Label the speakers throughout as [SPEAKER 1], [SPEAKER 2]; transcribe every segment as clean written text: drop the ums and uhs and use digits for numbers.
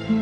[SPEAKER 1] Hi,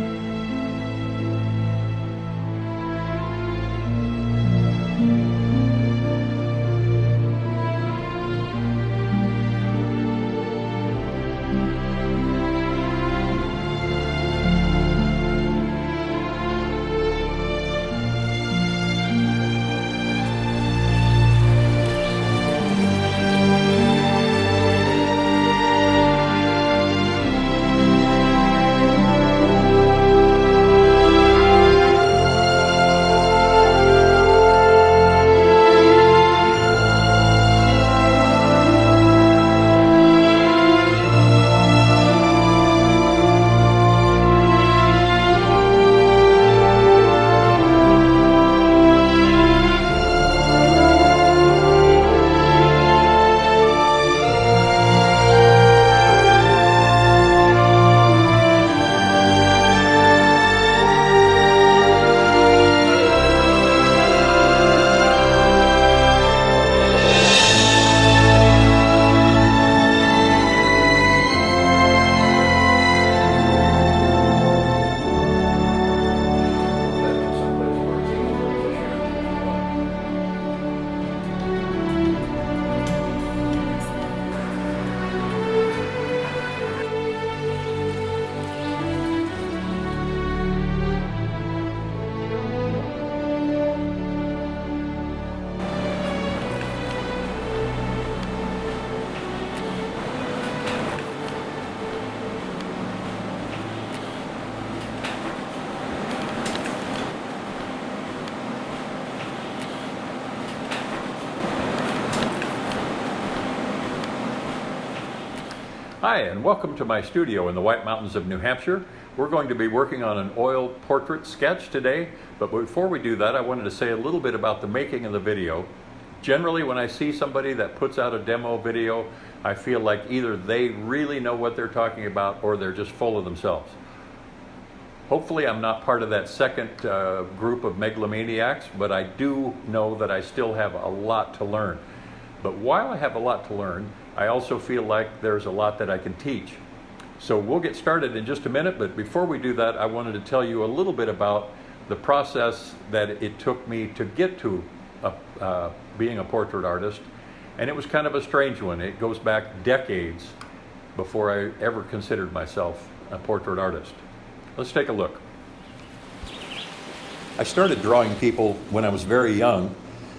[SPEAKER 1] and welcome to my studio in the White Mountains of New Hampshire. We're going to be working on an oil portrait sketch today, but before we do that, I wanted to say a little bit about the making of the video. Generally, when I see somebody that puts out a demo video, I feel like either they really know what they're talking about or they're just full of themselves. Hopefully, I'm not part of that second group of megalomaniacs, but I do know that I still have a lot to learn. But while I have a lot to learn, I also feel like there's a lot that I can teach. So we'll get started in just a minute, but before we do that, I wanted to tell you a little bit about the process that it took me to get to being a portrait artist. And it was kind of a strange one. It goes back decades before I ever considered myself a portrait artist. Let's take a look. I started drawing people when I was very young.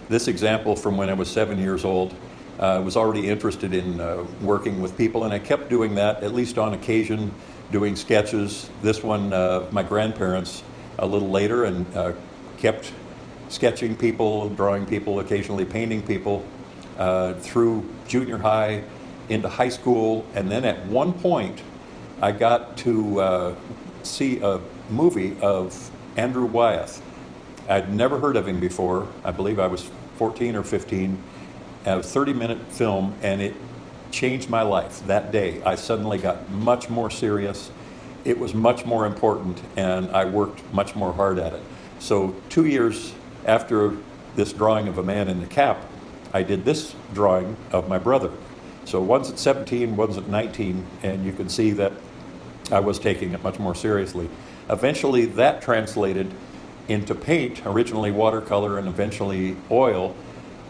[SPEAKER 1] This example from when I was 7 years old. I was already interested in working with people, and I kept doing that, at least on occasion, doing sketches. This one, my grandparents, a little later, and kept sketching people, drawing people, occasionally painting people through junior high, into high school, and then at one point, I got to see a movie of Andrew Wyeth. I'd never heard of him before. I believe I was 14 or 15. A 30-minute film, and it changed my life that day. I suddenly got much more serious. It was much more important, and I worked much more hard at it. So 2 years after this drawing of a man in the cap, I did this drawing of my brother. So one's at 17, one's at 19, and you can see that I was taking it much more seriously. Eventually, that translated into paint, originally watercolor and eventually oil.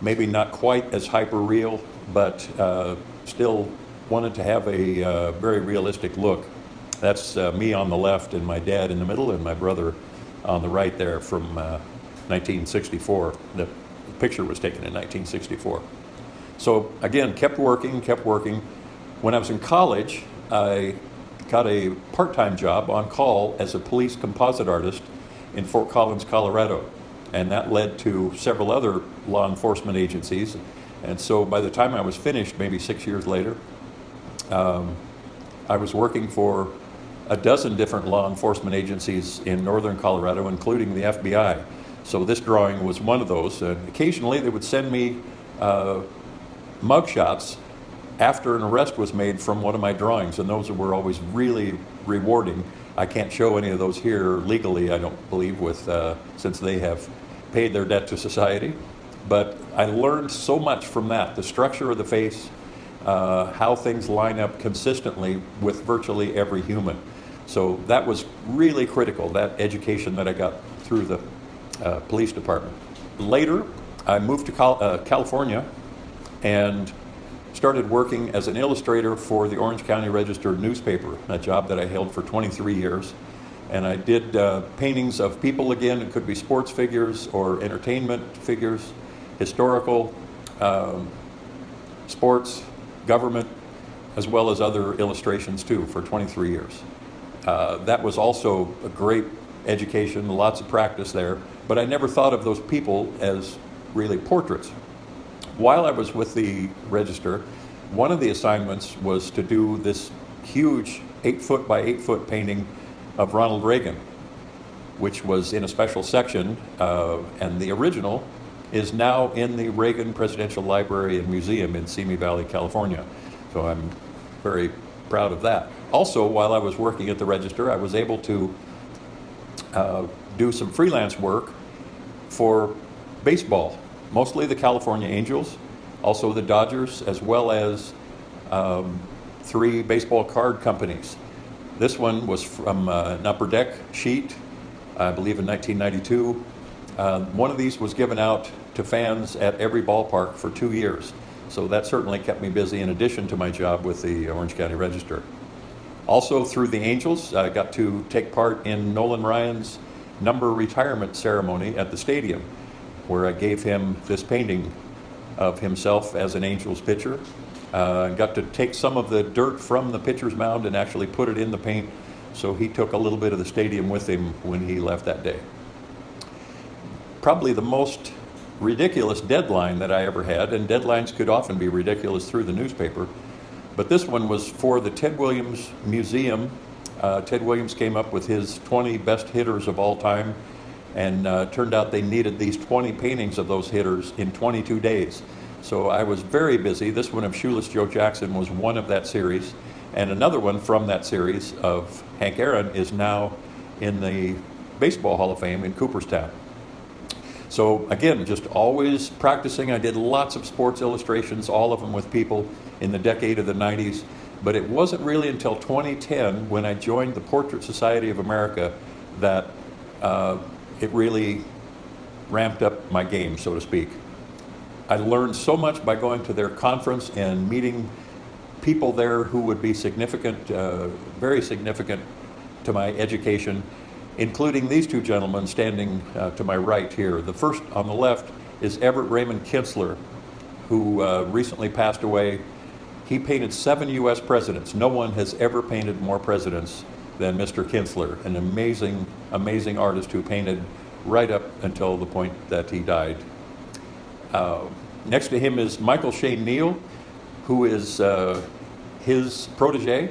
[SPEAKER 1] Maybe not quite as hyper-real, but still wanted to have a very realistic look. That's me on the left and my dad in the middle and my brother on the right there from 1964. The picture was taken in 1964. So again, kept working. When I was in college, I got a part-time job on call as a police composite artist in Fort Collins, Colorado. And that led to several other law enforcement agencies. And so by the time I was finished, maybe 6 years later, I was working for a dozen different law enforcement agencies in northern Colorado, including the FBI. So this drawing was one of those. Occasionally they would send me mugshots after an arrest was made from one of my drawings, and those were always really rewarding. I can't show any of those here legally, I don't believe, since they have paid their debt to society. But I learned so much from that, the structure of the face, how things line up consistently with virtually every human. So that was really critical, that education that I got through the police department. Later, I moved to California and started working as an illustrator for the Orange County Register newspaper, a job that I held for 23 years. And I did paintings of people again. It could be sports figures or entertainment figures, historical, sports, government, as well as other illustrations too for 23 years. That was also a great education, lots of practice there, but I never thought of those people as really portraits. While I was with the Register, one of the assignments was to do this huge 8-foot by 8-foot painting of Ronald Reagan, which was in a special section, and the original is now in the Reagan Presidential Library and Museum in Simi Valley, California. So I'm very proud of that. Also, while I was working at the Register, I was able to do some freelance work for baseball, mostly the California Angels, also the Dodgers, as well as 3 baseball card companies. This one was from an upper deck sheet, I believe in 1992. One of these was given out to fans at every ballpark for 2 years. So that certainly kept me busy in addition to my job with the Orange County Register. Also through the Angels, I got to take part in Nolan Ryan's number retirement ceremony at the stadium, where I gave him this painting of himself as an Angels pitcher. Got to take some of the dirt from the pitcher's mound and actually put it in the paint, so he took a little bit of the stadium with him when he left that day. Probably the most ridiculous deadline that I ever had, and deadlines could often be ridiculous through the newspaper, but this one was for the Ted Williams Museum. Ted Williams came up with his 20 best hitters of all time, and turned out they needed these 20 paintings of those hitters in 22 days. So I was very busy. This one of Shoeless Joe Jackson was one of that series, and another one from that series of Hank Aaron is now in the Baseball Hall of Fame in Cooperstown. So again, just always practicing. I did lots of sports illustrations, all of them with people in the decade of the 90s, but it wasn't really until 2010 when I joined the Portrait Society of America that it really ramped up my game, so to speak. I learned so much by going to their conference and meeting people there who would be significant, very significant to my education, including these 2 gentlemen standing to my right here. The first on the left is Everett Raymond Kinsler, who recently passed away. He painted 7 U.S. presidents. No one has ever painted more presidents than Mr. Kinsler, an amazing, amazing artist who painted right up until the point that he died. Next to him is Michael Shane Neal, who is his protege,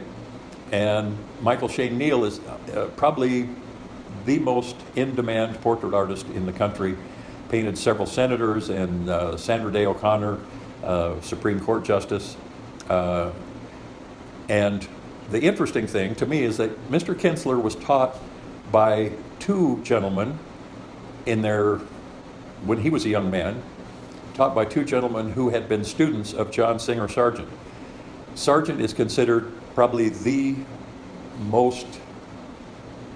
[SPEAKER 1] and Michael Shane Neal is probably the most in-demand portrait artist in the country. Painted several senators and Sandra Day O'Connor, Supreme Court Justice. And the interesting thing to me is that Mr. Kinsler was taught by 2 gentlemen when he was a young man, taught by 2 gentlemen who had been students of John Singer Sargent. Sargent is considered probably the most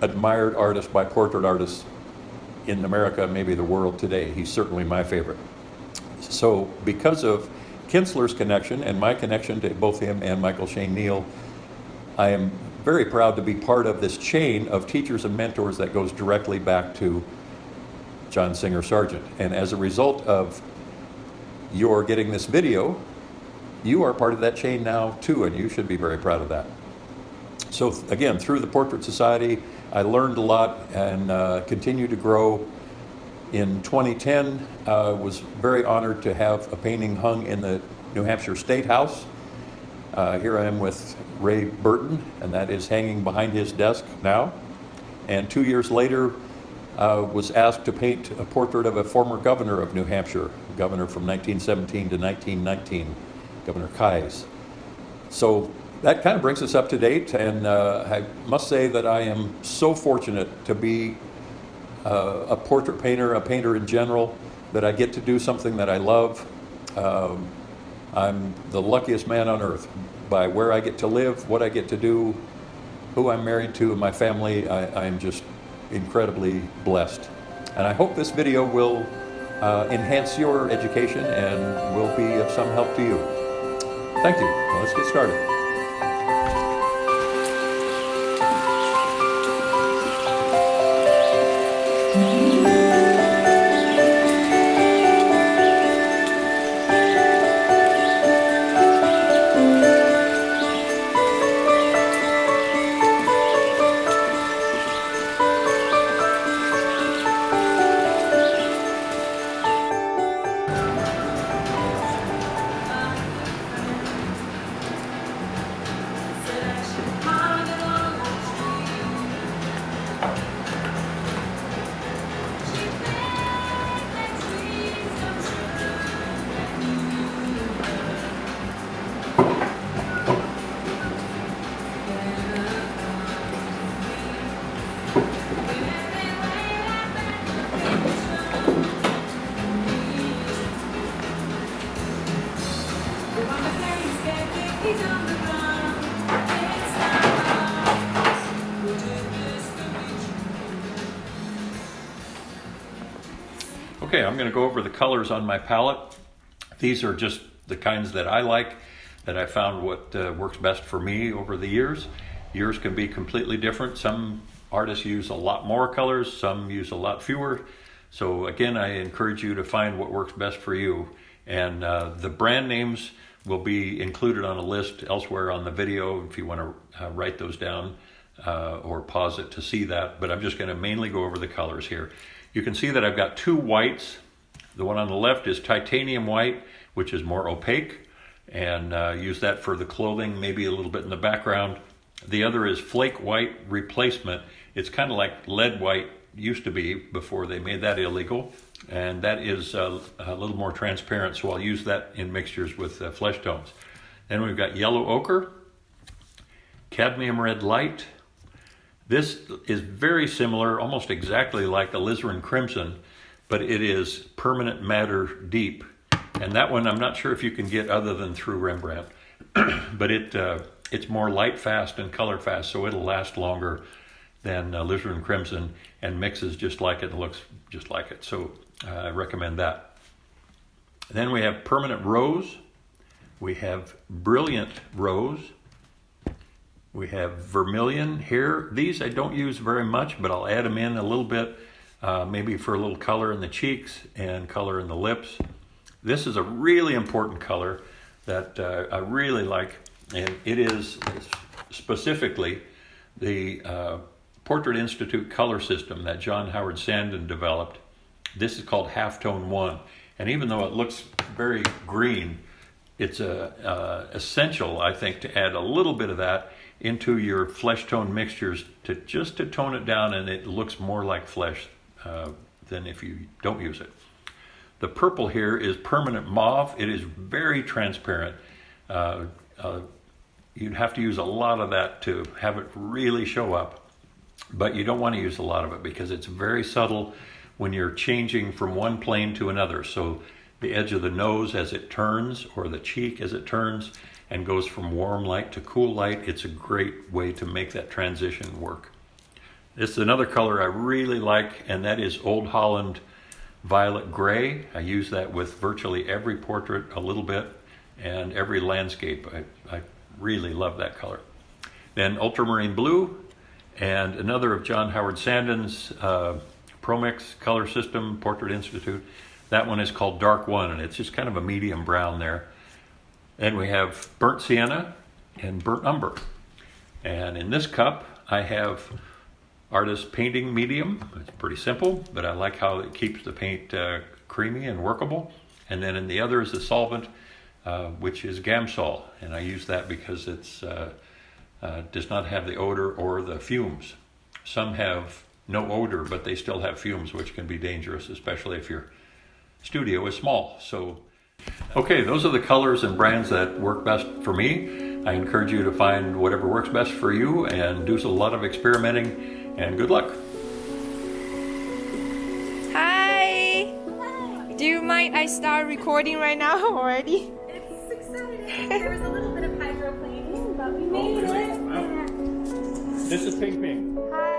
[SPEAKER 1] admired artist by portrait artists in America, maybe the world today. He's certainly my favorite. So because of Kinsler's connection and my connection to both him and Michael Shane Neal, I am very proud to be part of this chain of teachers and mentors that goes directly back to John Singer Sargent. And as a result of your getting this video, you are part of that chain now too, and you should be very proud of that. So again, through the Portrait Society, I learned a lot and continued to grow. In 2010, was very honored to have a painting hung in the New Hampshire State House. Here I am with Ray Burton, and that is hanging behind his desk now. And 2 years later, was asked to paint a portrait of a former governor of New Hampshire, governor from 1917 to 1919, Governor Keyes. So that kind of brings us up to date, and I must say that I am so fortunate to be a portrait painter, a painter in general, that I get to do something that I love. I'm the luckiest man on earth by where I get to live, what I get to do, who I'm married to and my family, I'm just incredibly blessed. And I hope this video will enhance your education and will be of some help to you. Thank you. Well, let's get started. Okay, I'm going to go over the colors on my palette. These are just the kinds that I like, that I found what works best for me over the years. Yours can be completely different. Some artists use a lot more colors, some use a lot fewer. So again, I encourage you to find what works best for you. And the brand names will be included on a list elsewhere on the video if you want to write those down or pause it to see that. But I'm just going to mainly go over the colors here. You can see that I've got two whites. The one on the left is titanium white, which is more opaque, and use that for the clothing, maybe a little bit in the background. The other is flake white replacement. It's kind of like lead white used to be before they made that illegal, and that is a little more transparent, so I'll use that in mixtures with flesh tones. Then we've got yellow ochre, cadmium red light. This is very similar, almost exactly like alizarin crimson, but it is permanent matter deep. And that one I'm not sure if you can get other than through Rembrandt, but it's more light fast and color fast, so it'll last longer than alizarin crimson and mixes just like it and looks just like it. So I recommend that. Then we have permanent rose. We have brilliant rose. We have vermilion here. These I don't use very much, but I'll add them in a little bit, maybe for a little color in the cheeks and color in the lips. This is a really important color that I really like, and it is specifically the Portrait Institute color system that John Howard Sandon developed. This is called Halftone 1, and even though it looks very green, it's essential, I think, to add a little bit of that into your flesh tone mixtures to tone it down, and it looks more like flesh than if you don't use it. The purple here is permanent mauve. It is very transparent. You'd have to use a lot of that to have it really show up, but you don't want to use a lot of it because it's very subtle when you're changing from one plane to another. So the edge of the nose as it turns, or the cheek as it turns and goes from warm light to cool light, it's a great way to make that transition work. This is another color I really like, and that is Old Holland Violet Gray. I use that with virtually every portrait a little bit, and every landscape. I really love that color. Then Ultramarine Blue, and another of John Howard Sandon's ProMix color system, Portrait Institute. That one is called Dark One, and it's just kind of a medium brown there. Then we have Burnt Sienna and Burnt Umber. And in this cup, I have Artist Painting Medium. It's pretty simple, but I like how it keeps the paint creamy and workable. And then in the other is the solvent, which is Gamsol, and I use that because it's does not have the odor or the fumes. Some have no odor, but they still have fumes, which can be dangerous, especially if your studio is small. So, okay, those are the colors and brands that work best for me. I encourage you to find whatever works best for you and do a lot of experimenting, and good luck.
[SPEAKER 2] Hi! Do you mind I start recording right now already?
[SPEAKER 3] It's exciting. There was a little bit of hydroplaning, but we made it.
[SPEAKER 1] This is Ping Ping.
[SPEAKER 2] Hi.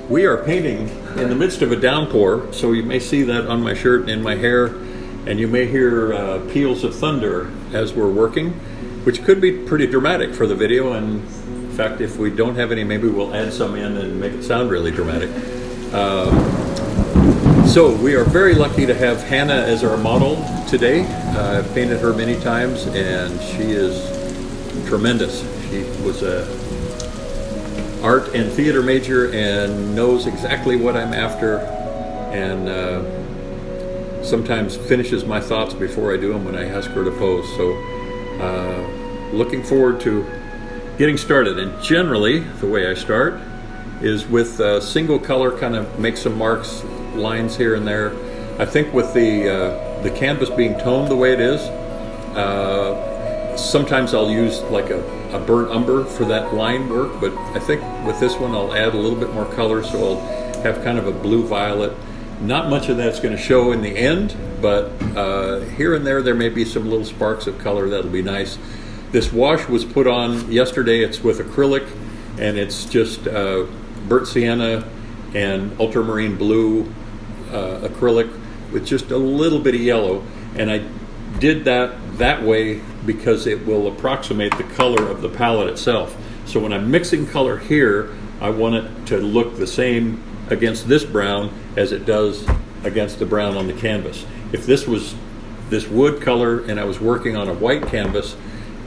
[SPEAKER 1] We are painting in the midst of a downpour, so you may see that on my shirt and in my hair, and you may hear peals of thunder as we're working, which could be pretty dramatic for the video. And in fact, if we don't have any, maybe we'll add some in and make it sound really dramatic. So we are very lucky to have Hannah as our model today. I've painted her many times, and she is tremendous. She was a art and theater major and knows exactly what I'm after, and sometimes finishes my thoughts before I do them when I ask her to pose. So looking forward to getting started. And generally the way I start is with single color, kind of make some marks, lines here and there. I think with the canvas being toned the way it is, sometimes I'll use like a burnt umber for that line work, but I think with this one I'll add a little bit more color, so I'll have kind of a blue-violet. Not much of that's going to show in the end, but here and there may be some little sparks of color that'll be nice. This wash was put on yesterday. It's with acrylic, and it's just burnt sienna and ultramarine blue acrylic with just a little bit of yellow, and I did that way because it will approximate the color of the palette itself. So when I'm mixing color here, I want it to look the same against this brown as it does against the brown on the canvas. If this was this wood color and I was working on a white canvas,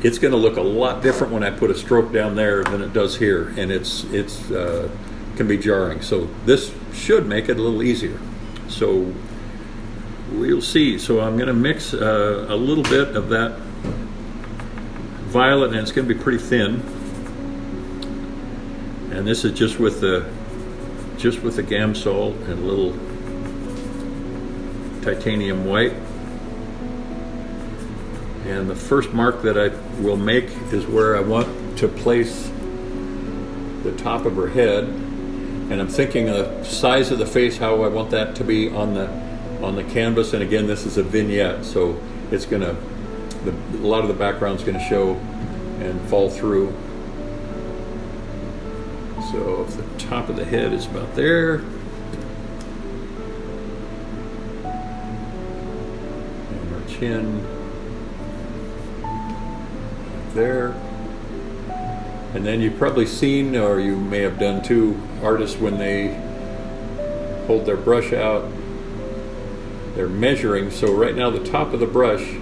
[SPEAKER 1] it's going to look a lot different when I put a stroke down there than it does here, and it's can be jarring. So this should make it a little easier. So we'll see. So I'm going to mix a little bit of that violet, and it's going to be pretty thin. And this is just with the Gamsol and a little titanium white. And the first mark that I will make is where I want to place the top of her head. And I'm thinking the size of the face, how I want that to be on the canvas. And again, this is a vignette, so it's gonna, a lot of the background's gonna show and fall through. So if the top of the head is about there, and her chin right there. And then you've probably seen, or you may have done too, artists when they hold their brush out, they're measuring. So right now the top of the brush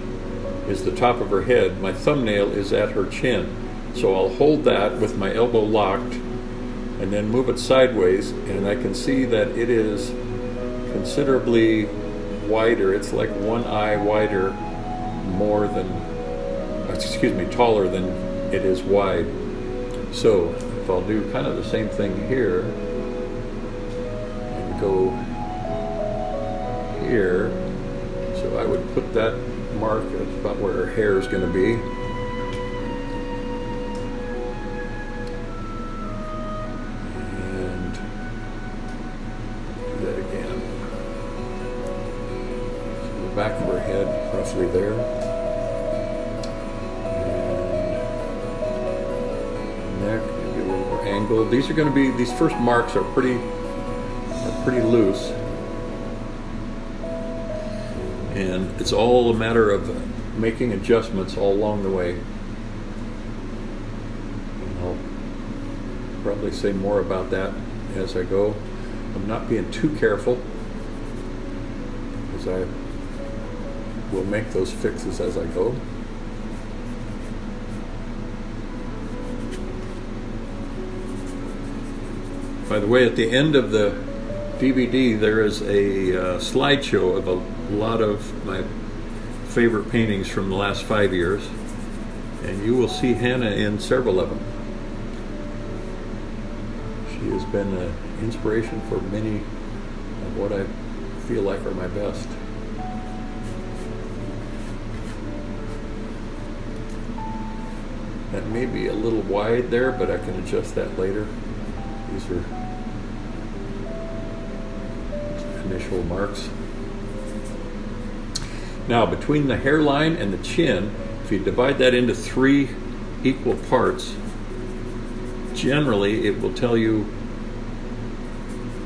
[SPEAKER 1] is the top of her head. My thumbnail is at her chin. So I'll hold that with my elbow locked and then move it sideways, and I can see that it is considerably wider. It's like one eye wider, taller than it is wide. So if I'll do kind of the same thing here and go here, so I would put that mark at about where her hair is going to be. And do that again. So the back of her head, roughly there. Neck, maybe a little more angled. These are going to be, these first marks are pretty loose, and it's all a matter of making adjustments all along the way. And I'll probably say more about that as I go. I'm not being too careful because I will make those fixes as I go. By the way, at the end of the DVD, there is a slideshow of a lot of my favorite paintings from the last 5 years, and you will see Hannah in several of them. She has been an inspiration for many of what I feel like are my best. That may be a little wide there, but I can adjust that later. These are initial marks. Now, between the hairline and the chin, if you divide that into 3 equal parts, generally it will tell you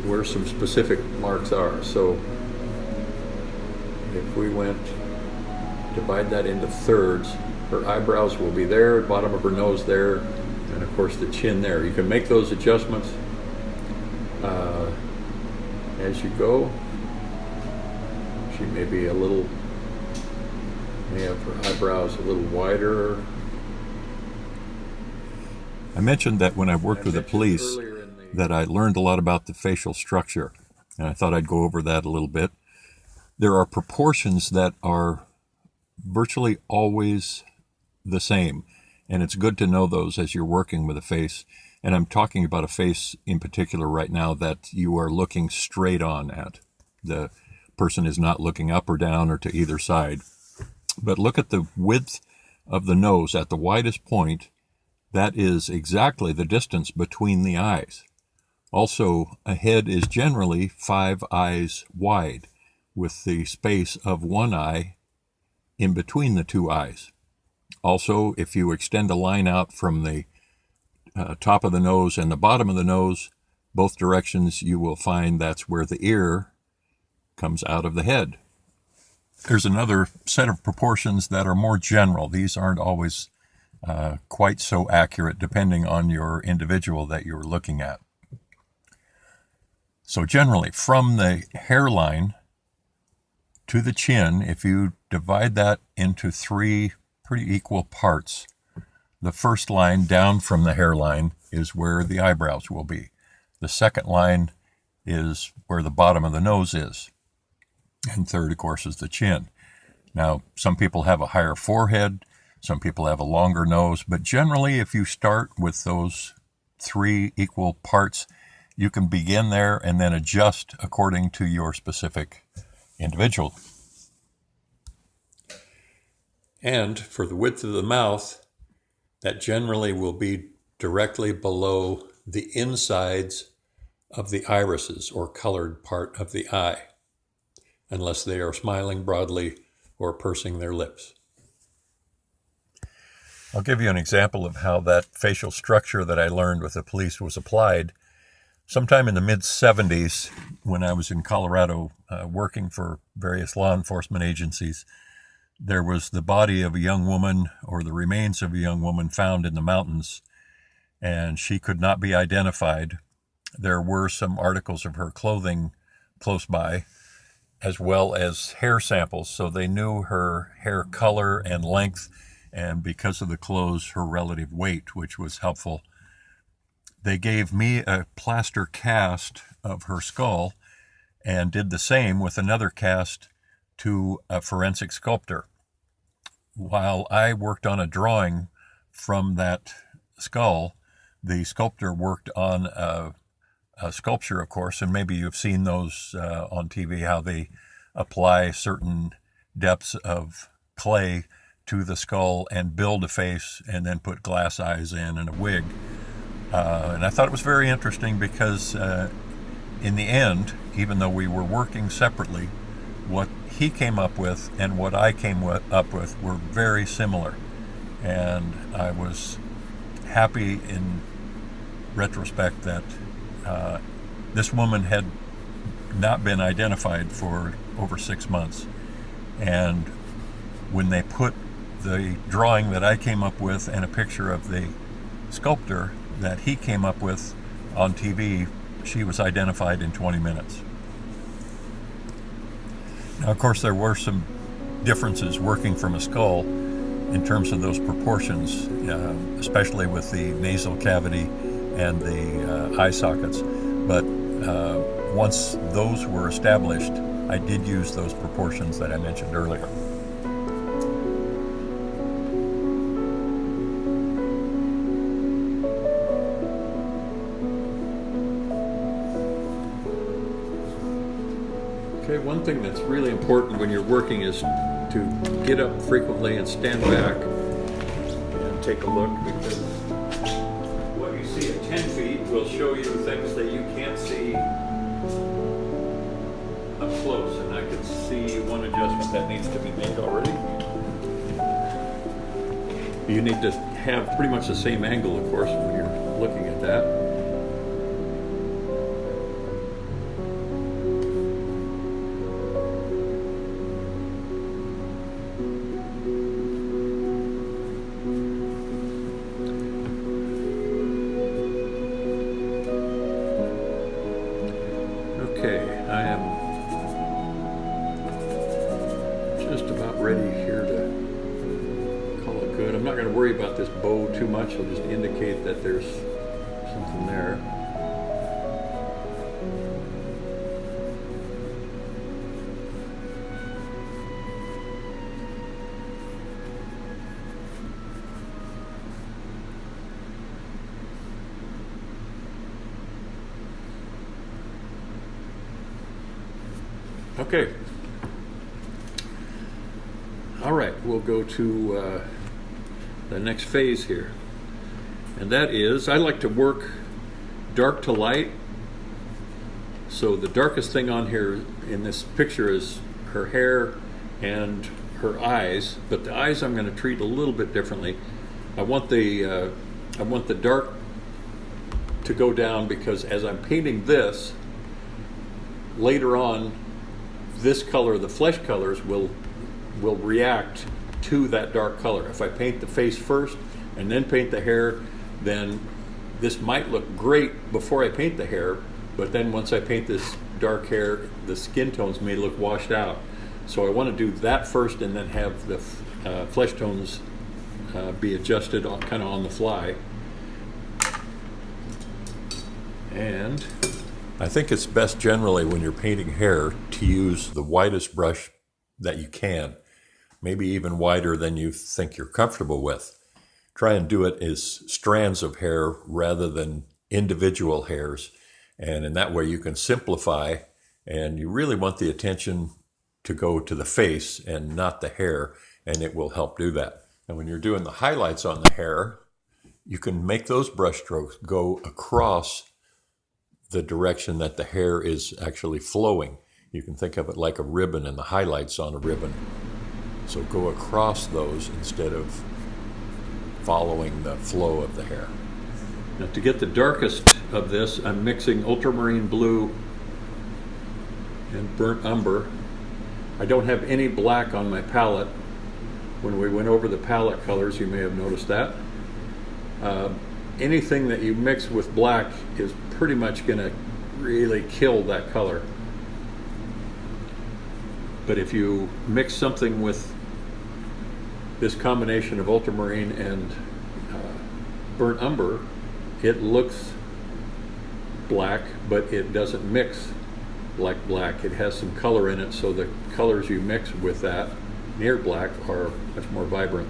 [SPEAKER 1] where some specific marks are. So if we went, divide that into thirds, her eyebrows will be there, bottom of her nose there, and of course the chin there. You can make those adjustments as you go. She may be a little, may have her eyebrows a little wider. I mentioned that when I worked with the police that I learned a lot about the facial structure, and I thought I'd go over that a little bit. There are proportions that are virtually always the same, and it's good to know those as you're working with a face. And I'm talking about a face in particular right now that you are looking straight on at. The person is not looking up or down or to either side. But look at the width of the nose at the widest point. That is exactly the distance between the eyes. Also, a head is generally 5 eyes wide, with the space of 1 eye in between the 2 eyes. Also, if you extend a line out from the top of the nose and the bottom of the nose, both directions, you will find that's where the ear comes out of the head. There's another set of proportions that are more general. These aren't always quite so accurate depending on your individual that you're looking at. So generally, from the hairline to the chin, if you divide that into 3 pretty equal parts, the first line down from the hairline is where the eyebrows will be. The second line is where the bottom of the nose is. And third, of course, is the chin. Now, some people have a higher forehead, some people have a longer nose, but generally, if you start with those 3 equal parts, you can begin there and then adjust according to your specific individual. And for the width of the mouth, that generally will be directly below the insides of the irises or colored part of the eye, unless they are smiling broadly or pursing their lips. I'll give you an example of how that facial structure that I learned with the police was applied. Sometime in the mid-'70s, when I was in Colorado working for various law enforcement agencies, there was the body of a young woman, or the remains of a young woman, found in the mountains, and she could not be identified. There were some articles of her clothing close by, as well as hair samples, so they knew her hair color and length, and because of the clothes, her relative weight, which was helpful. They gave me a plaster cast of her skull and did the same with another cast to a forensic sculptor. While I worked on a drawing from that skull, the sculptor worked on a sculpture, of course, and maybe you've seen those on TV, how they apply certain depths of clay to the skull and build a face and then put glass eyes in and a wig. And I thought it was very interesting because in the end, even though we were working separately, what he came up with and what I came up with were very similar. And I was happy in retrospect that this woman had not been identified for over 6 months. And when they put the drawing that I came up with and a picture of the sculptor that he came up with on TV, she was identified in 20 minutes. Now, of course, there were some differences working from a skull in terms of those proportions, especially with the nasal cavity and the eye sockets. But once those were established, I did use those proportions that I mentioned earlier. Okay, one thing that's really important when you're working is to get up frequently and stand back and take a look, because what you see at 10 feet will show you things that you can't see up close, and I can see one adjustment that needs to be made already. You need to have pretty much the same angle, of course, when you're looking at that. Okay, I am just about ready here to call it good. I'm not going to worry about this bow too much. I'll just indicate that there's something there. Okay. All right, we'll go to the next phase here. And that is, I like to work dark to light. So the darkest thing on here in this picture is her hair and her eyes, but the eyes I'm going to treat a little bit differently. I want the dark to go down, because as I'm painting this, later on, this color, the flesh colors, will react to that dark color. If I paint the face first and then paint the hair, then this might look great before I paint the hair, but then once I paint this dark hair, the skin tones may look washed out. So I want to do that first and then have the flesh tones be adjusted kind of on the fly. And I think it's best generally when you're painting hair to use the widest brush that you can, maybe even wider than you think you're comfortable with. Try and do it as strands of hair rather than individual hairs, and in that way you can simplify, and you really want the attention to go to the face and not the hair, and it will help do that. And when you're doing the highlights on the hair, you can make those brush strokes go across the direction that the hair is actually flowing. You can think of it like a ribbon and the highlights on a ribbon. So go across those instead of following the flow of the hair. Now, to get the darkest of this, I'm mixing ultramarine blue and burnt umber. I don't have any black on my palette. When we went over the palette colors, you may have noticed that. Anything that you mix with black is pretty much going to really kill that color. But if you mix something with this combination of ultramarine and burnt umber, it looks black, but it doesn't mix like black. It has some color in it, so the colors you mix with that near black are much more vibrant.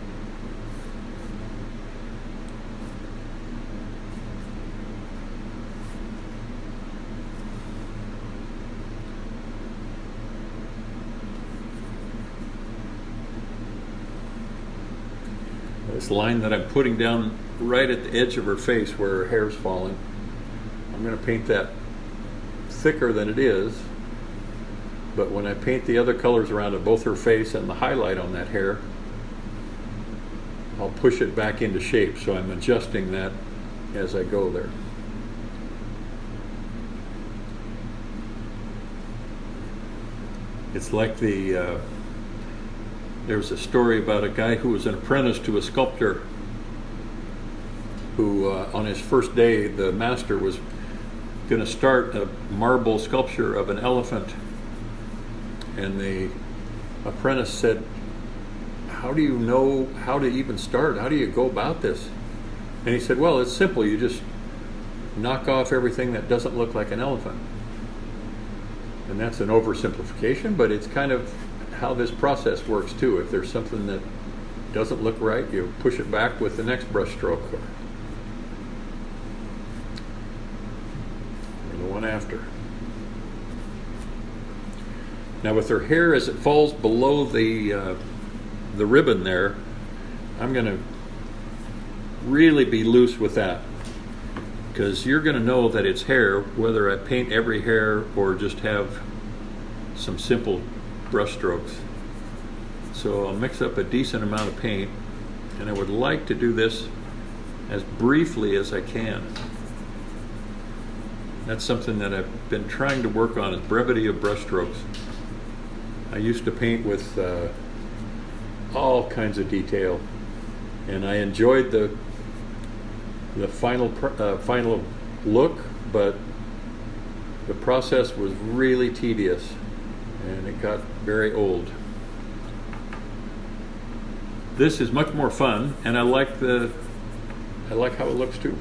[SPEAKER 1] This line that I'm putting down right at the edge of her face where her hair's falling, I'm going to paint that thicker than it is, but when I paint the other colors around it, both her face and the highlight on that hair, I'll push it back into shape, so I'm adjusting that as I go there. It's like there's a story about a guy who was an apprentice to a sculptor who, on his first day, the master was going to start a marble sculpture of an elephant. And the apprentice said, "How do you know how to even start? How do you go about this?" And he said, "Well, it's simple. You just knock off everything that doesn't look like an elephant." And that's an oversimplification, but it's kind of how this process works too. If there's something that doesn't look right, you push it back with the next brush stroke or the one after. Now with her hair, as it falls below the ribbon there, I'm going to really be loose with that, because you're going to know that it's hair whether I paint every hair or just have some simple brush strokes. So I'll mix up a decent amount of paint, and I would like to do this as briefly as I can. That's something that I've been trying to work on, is brevity of brush strokes. I used to paint with all kinds of detail, and I enjoyed the final look, but the process was really tedious and it got very old. This is much more fun, and I like how it looks too.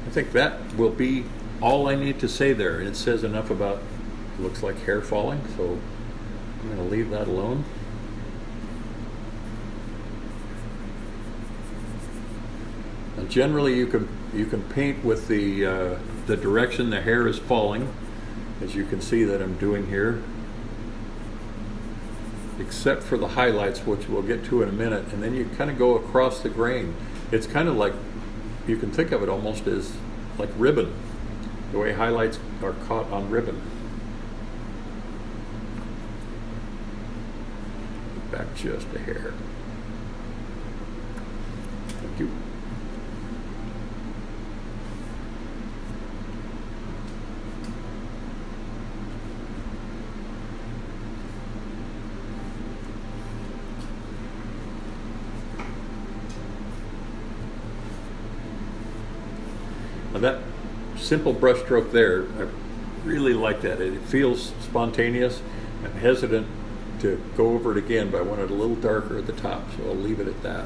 [SPEAKER 1] I think that will be all I need to say there. It says enough about, looks like hair falling, so I'm going to leave that alone. And generally you can paint with the direction the hair is falling, as you can see that I'm doing here, except for the highlights, which we'll get to in a minute, and then you kind of go across the grain. It's kind of like, you can think of it almost as like ribbon, the way highlights are caught on ribbon. Back just a hair. Thank you. Now that simple brush stroke there, I really like that. It feels spontaneous. I'm hesitant to go over it again, but I want it a little darker at the top, so I'll leave it at that.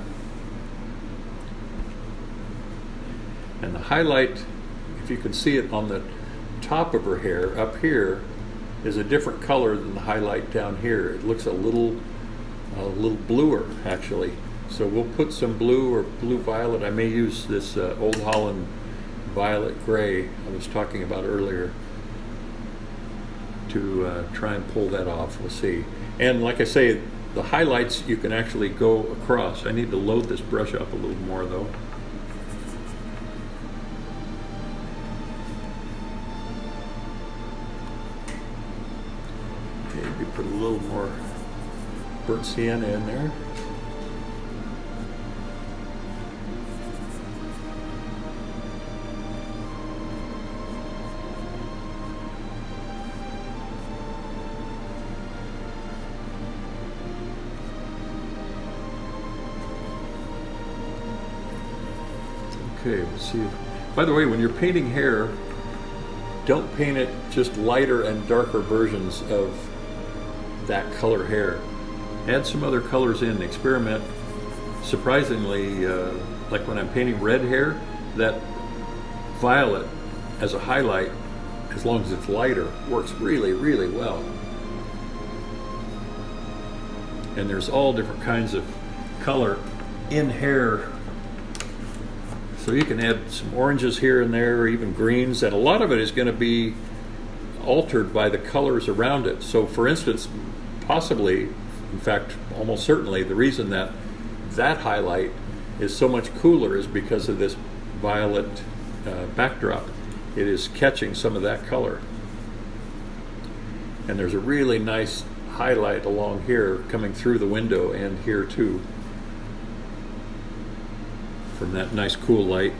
[SPEAKER 1] And the highlight, if you can see it on the top of her hair, up here, is a different color than the highlight down here. It looks a little bluer, actually. So we'll put some blue or blue violet. I may use this Old Holland violet gray I was talking about earlier to try and pull that off. We'll see. And like I say, the highlights you can actually go across. I need to load this brush up a little more though. Maybe put a little more burnt sienna in there. Okay, we'll see. By the way, when you're painting hair, don't paint it just lighter and darker versions of that color hair. Add some other colors in, experiment. Surprisingly, like when I'm painting red hair, that violet as a highlight, as long as it's lighter, works really, really well. And there's all different kinds of color in hair. So you can add some oranges here and there, or even greens, and a lot of it is going to be altered by the colors around it. So for instance, possibly, in fact, almost certainly, the reason that that highlight is so much cooler is because of this violet backdrop. It is catching some of that color. And there's a really nice highlight along here coming through the window and here too, from that nice cool light.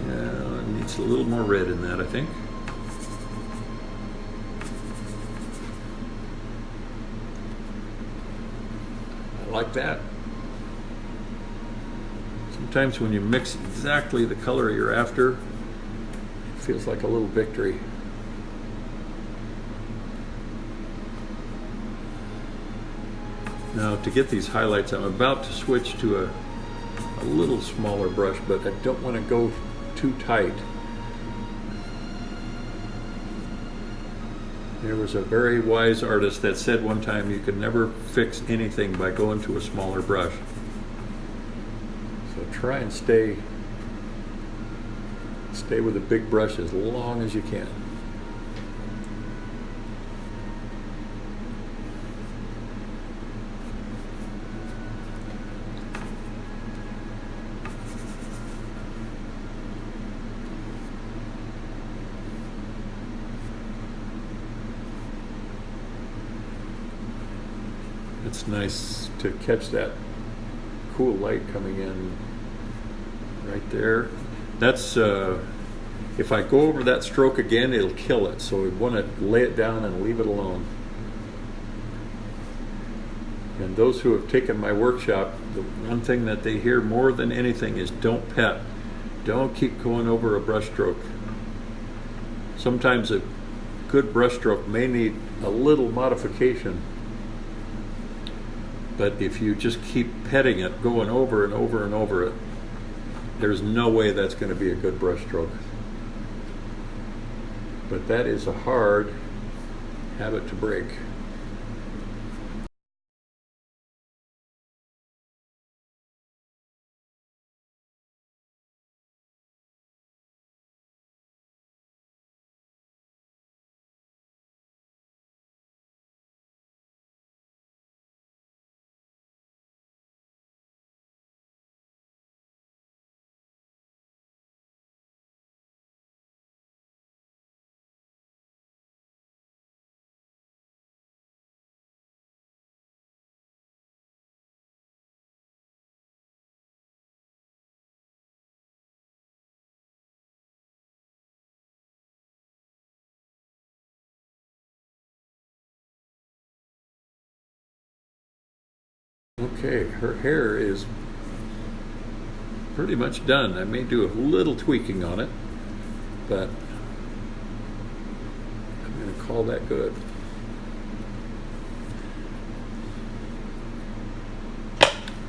[SPEAKER 1] Yeah, it needs a little more red in that, I think. Like that. Sometimes when you mix exactly the color you're after, it feels like a little victory. Now to get these highlights, I'm about to switch to a little smaller brush, but I don't want to go too tight. There was a very wise artist that said one time you could never fix anything by going to a smaller brush. So try and stay with a big brush as long as you can. It's nice to catch that cool light coming in right there. That's if I go over that stroke again, it'll kill it. So we want to lay it down and leave it alone. And those who have taken my workshop, the one thing that they hear more than anything is don't pet. Don't keep going over a brush stroke. Sometimes a good brush stroke may need a little modification. But if you just keep petting it, going over and over and over it, there's no way that's going to be a good brush stroke. But that is a hard habit to break. Okay, her hair is pretty much done. I may do a little tweaking on it, but I'm going to call that good.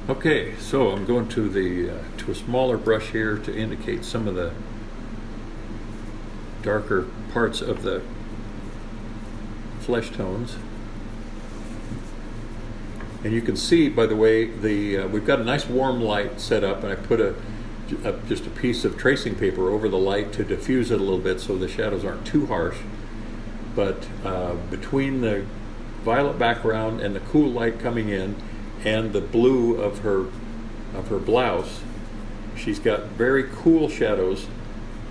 [SPEAKER 1] Okay, so I'm going to a smaller brush here to indicate some of the darker parts of the flesh tones. And you can see, by the way, we've got a nice warm light set up, and I put just a piece of tracing paper over the light to diffuse it a little bit so the shadows aren't too harsh. But between the violet background and the cool light coming in and the blue of her blouse, she's got very cool shadows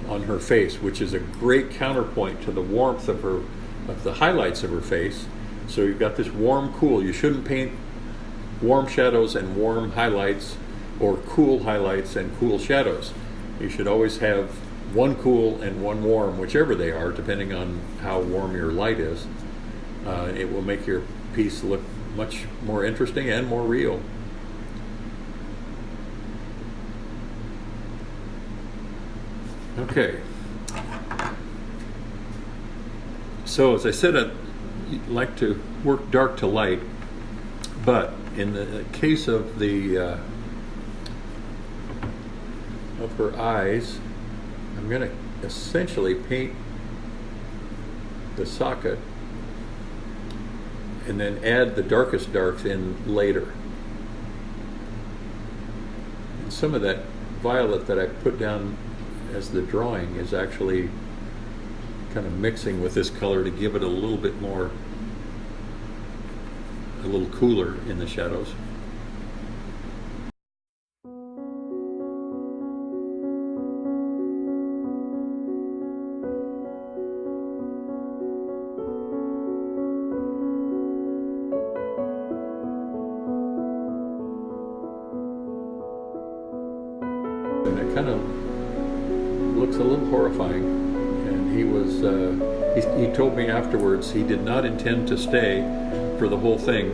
[SPEAKER 1] on her face, which is a great counterpoint to the warmth of the highlights of her face. So you've got this warm, cool. You shouldn't paint warm shadows and warm highlights, or cool highlights and cool shadows. You should always have one cool and one warm, whichever they are, depending on how warm your light is. It will make your piece look much more interesting and more real. Okay. So as I said, I like to work dark to light, but in the case of of her eyes, I'm going to essentially paint the socket and then add the darkest darks in later. And some of that violet that I put down as the drawing is actually kind of mixing with this color to give it a little bit more, a little cooler in the shadows. And it kind of looks a little horrifying. And he was, he told me afterwards he did not intend to stay for the whole thing,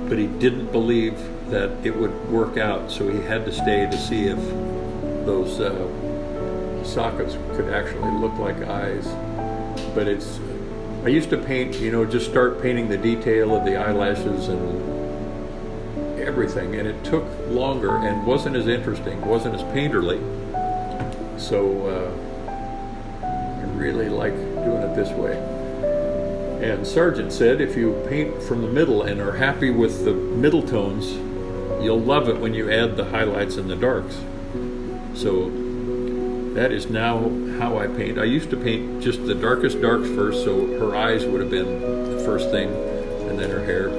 [SPEAKER 1] but he didn't believe that it would work out, so he had to stay to see if those sockets could actually look like eyes. But I used to paint, just start painting the detail of the eyelashes and everything, and it took longer and wasn't as interesting, wasn't as painterly. So I really like doing it this way. And Sargent said if you paint from the middle and are happy with the middle tones, you'll love it when you add the highlights and the darks. So that is now how I paint. I used to paint just the darkest darks first, so her eyes would have been the first thing, and then her hair,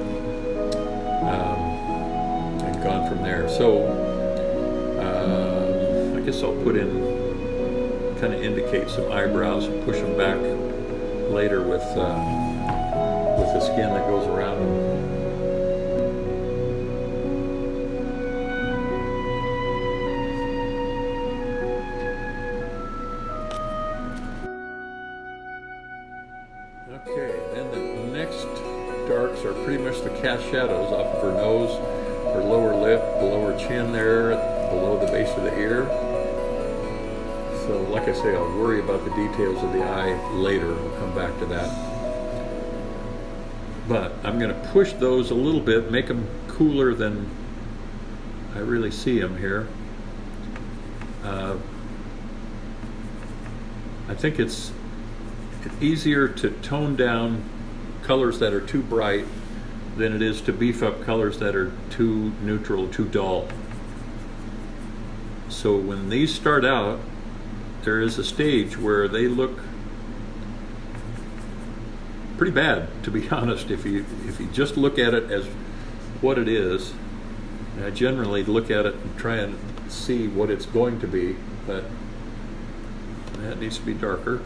[SPEAKER 1] and gone from there. So I guess I'll put in, kind of indicate some eyebrows and push them back later with the skin that goes around them. Okay, then the next darks are pretty much the cast shadows off of her nose, her lower lip, below her chin there, below the base of the ear. So like I say, I'll worry about the details of the eye later. We'll come back to that. But I'm going to push those a little bit, make them cooler than I really see them here. I think it's easier to tone down colors that are too bright than it is to beef up colors that are too neutral, too dull. So when these start out, there is a stage where they look pretty bad, to be honest. If you just look at it as what it is, I generally look at it and try and see what it's going to be, but that needs to be darker.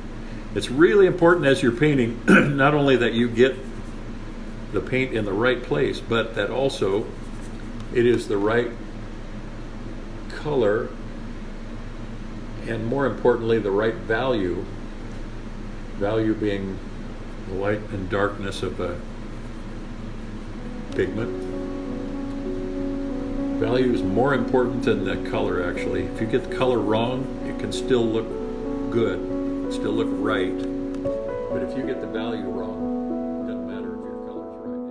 [SPEAKER 1] It's really important as you're painting, not only that you get the paint in the right place, but that also it is the right color, and more importantly, the right value. Value being the light and darkness of a pigment. Value is more important than the color, actually. If you get the color wrong, it can still look good, still look right. But if you get the value wrong, it doesn't matter if your color's right.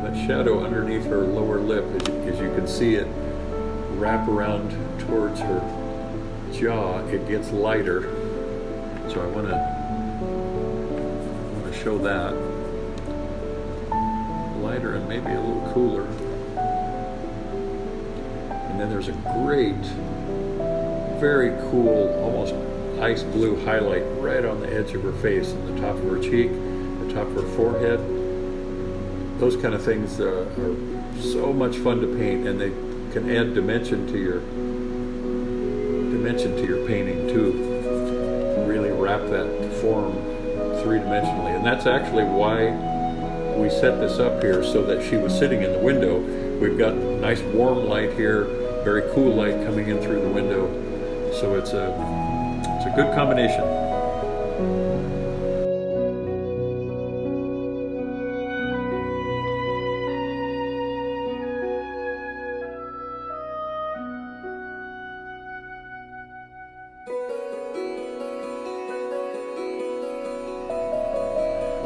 [SPEAKER 1] That shadow underneath her lower lip, as you can see it wrap around towards her jaw, it gets lighter. So I want to show that. Lighter and maybe a little cooler. And then there's a great, very cool, almost ice blue highlight right on the edge of her face and the top of her cheek, the top of her forehead. Those kind of things are so much fun to paint, and they can add dimension to your painting too. Really wrap that form three-dimensionally, and that's actually why we set this up here, so that she was sitting in the window. We've got nice warm light here, very cool light coming in through the window, so it's a good combination.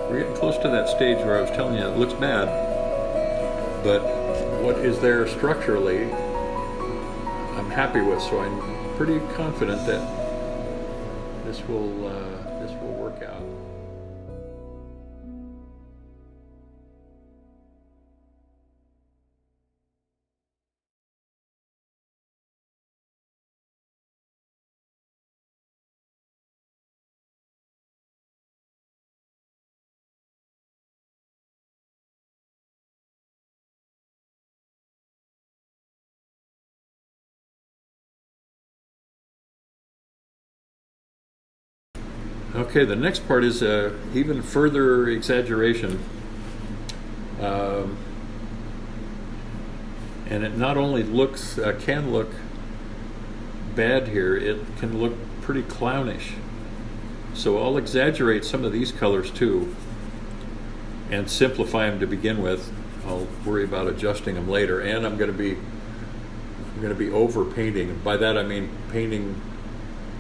[SPEAKER 1] We're getting close to that stage where I was telling you it looks bad, but what is there structurally I'm happy with, so I'm pretty confident that this will work out. Okay, the next part is even further exaggeration. And it not only can look bad here, it can look pretty clownish. So I'll exaggerate some of these colors too and simplify them to begin with. I'll worry about adjusting them later. And I'm going to be over painting. By that I mean painting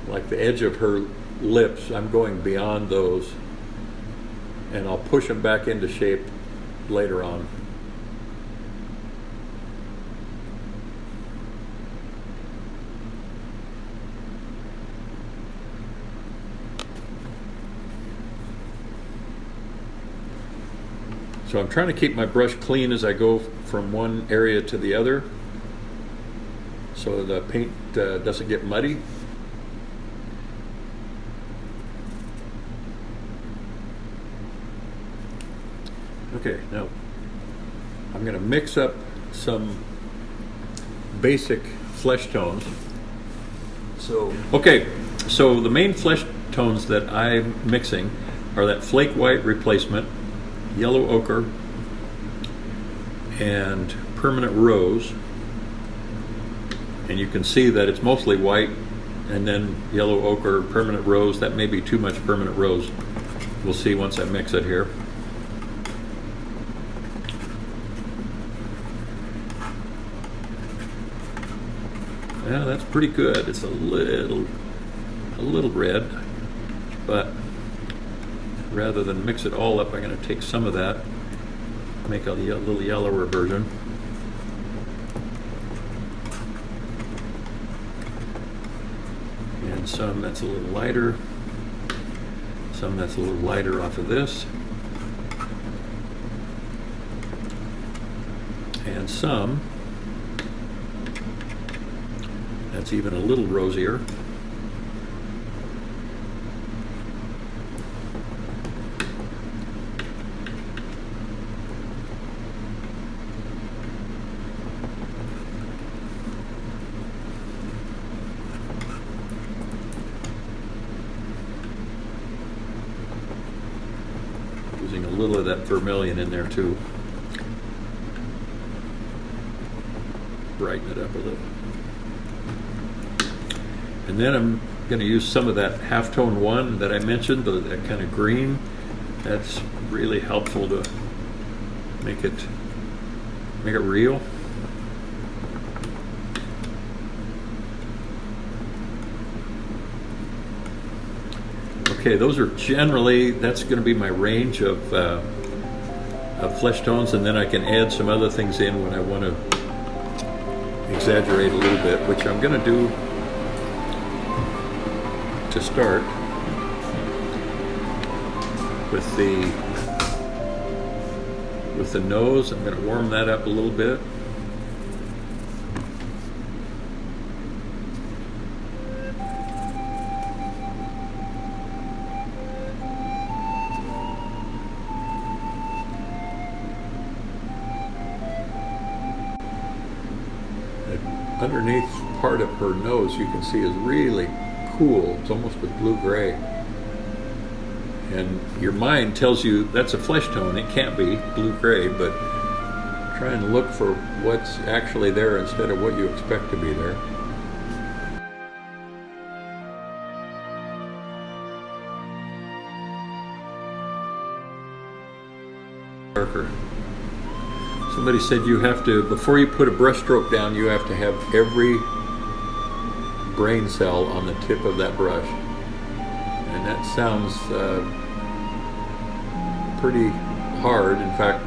[SPEAKER 1] like the edge of her lips. I'm going beyond those, and I'll push them back into shape later on. So I'm trying to keep my brush clean as I go from one area to the other, so the paint doesn't get muddy. Okay, now I'm going to mix up some basic flesh tones. So the main flesh tones that I'm mixing are that flake white replacement, yellow ochre, and permanent rose. And you can see that it's mostly white and then yellow ochre, permanent rose. That may be too much permanent rose. We'll see once I mix it here. Yeah, that's pretty good. It's a little red, but rather than mix it all up, I'm going to take some of that, make a little yellower version. And some that's a little lighter, some that's a little lighter off of this, and some that's even a little rosier. Using a little of that vermilion in there too. Brighten it up a little. And then I'm going to use some of that halftone one that I mentioned, that kind of green. That's really helpful to make it real. Okay, those are generally, that's going to be my range of flesh tones, and then I can add some other things in when I want to exaggerate a little bit, which I'm going to do to start with the nose. I'm going to warm that up a little bit. The underneath part of her nose, you can see, is really cool. It's almost a blue-gray. And your mind tells you that's a flesh tone. It can't be blue-gray, but try and look for what's actually there instead of what you expect to be there. Darker. Somebody said you have to, before you put a brush stroke down, you have to have every brain cell on the tip of that brush. And that sounds pretty hard. In fact,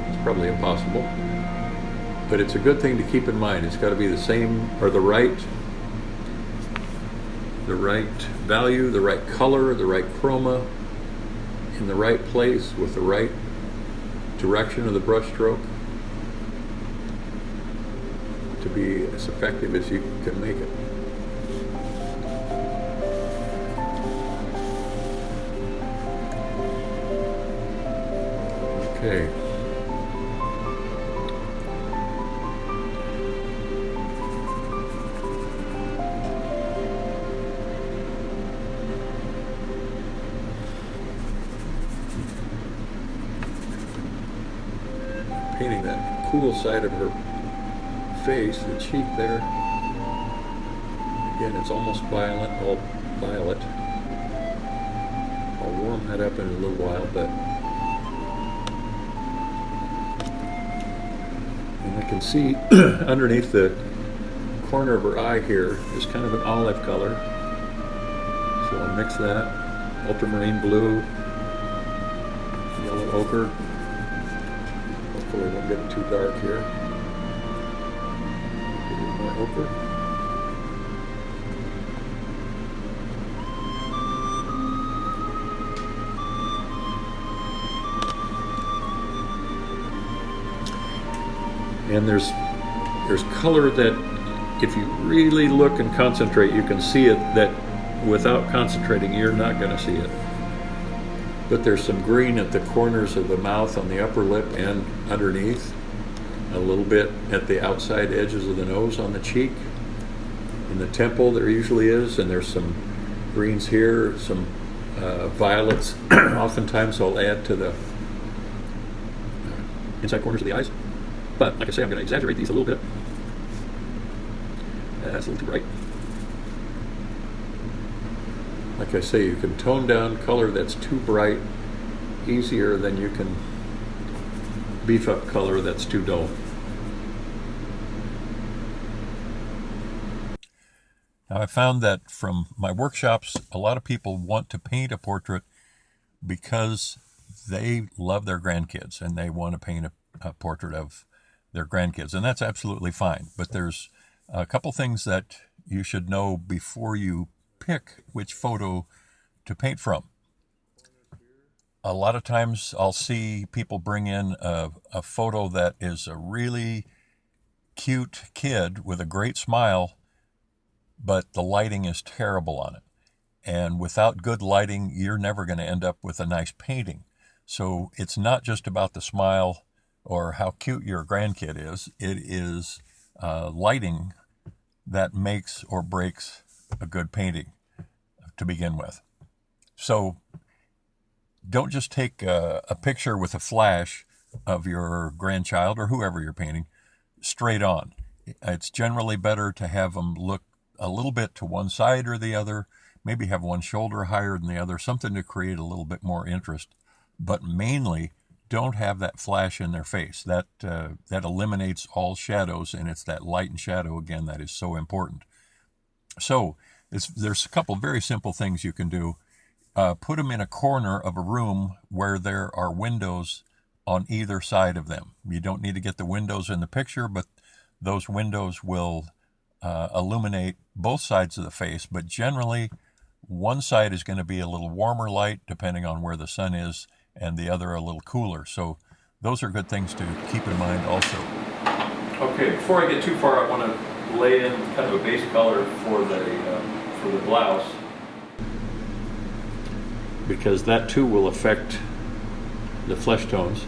[SPEAKER 1] it's probably impossible. But it's a good thing to keep in mind. It's got to be the same, or the right value, the right color, the right chroma, in the right place with the right direction of the brush stroke to be as effective as you can make it. Okay. Painting that cool side of her face, the cheek there. Again, it's almost violet, all violet. I'll warm that up in a little while, but And I can see underneath the corner of her eye here is kind of an olive color. So I'll mix that. Ultramarine blue, yellow ochre. Hopefully I won't get it too dark here. A little more ochre. And there's color that if you really look and concentrate, you can see it, that without concentrating, you're not going to see it. But there's some green at the corners of the mouth, on the upper lip and underneath. A little bit at the outside edges of the nose, on the cheek. In the temple there usually is, and there's some greens here, some violets. Oftentimes I'll add to the inside corners of the eyes. But like I say, I'm going to exaggerate these a little bit. That's a little too bright. Like I say, you can tone down color that's too bright easier than you can beef up color that's too dull. Now I found that from my workshops, a lot of people want to paint a portrait because they love their grandkids and they want to paint a portrait of their grandkids, and that's absolutely fine. But there's a couple things that you should know before you pick which photo to paint from. A lot of times I'll see people bring in a photo that is a really cute kid with a great smile, but the lighting is terrible on it. And without good lighting, you're never going to end up with a nice painting. So it's not just about the smile or how cute your grandkid is. It is lighting that makes or breaks a good painting to begin with. So don't just take a picture with a flash of your grandchild or whoever you're painting straight on. It's generally better to have them look a little bit to one side or the other, maybe have one shoulder higher than the other, something to create a little bit more interest. But mainly, don't have that flash in their face. That eliminates all shadows, and it's that light and shadow again that is so important. So there's a couple very simple things you can do. Put them in a corner of a room where there are windows on either side of them. You don't need to get the windows in the picture, but those windows will illuminate both sides of the face. But generally, one side is going to be a little warmer light, depending on where the sun is, and the other a little cooler. So those are good things to keep in mind also. Okay, before I get too far, I want to lay in kind of a base color for the blouse, because that too will affect the flesh tones.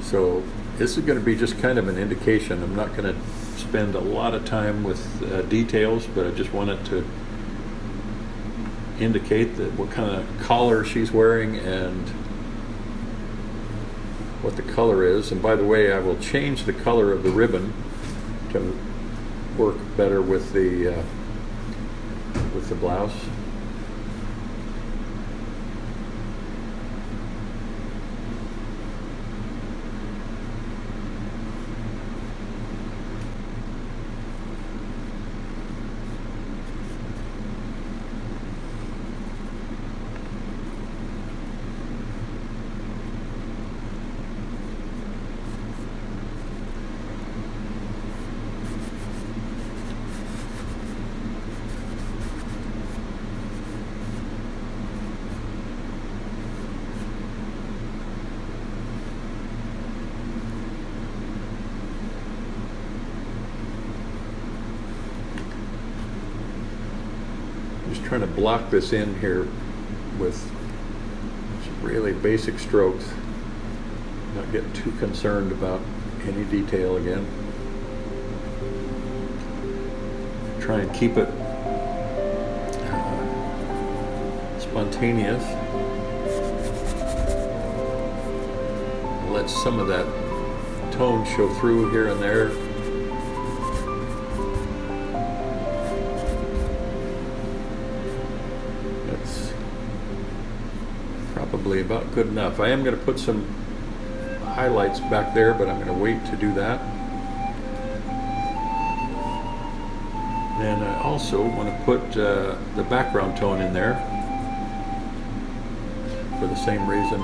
[SPEAKER 1] So this is going to be just kind of an indication. I'm not going to spend a lot of time with details, but I just wanted to indicate that what kind of collar she's wearing and what the color is. And by the way, I will change the color of the ribbon to work better with the blouse. Just trying to block this in here with some really basic strokes, not get too concerned about any detail again. Try and keep it spontaneous. Let some of that tone show through here and there. That's probably about good enough. I am going to put some highlights back there, but I'm going to wait to do that. And I also want to put the background tone in there for the same reason,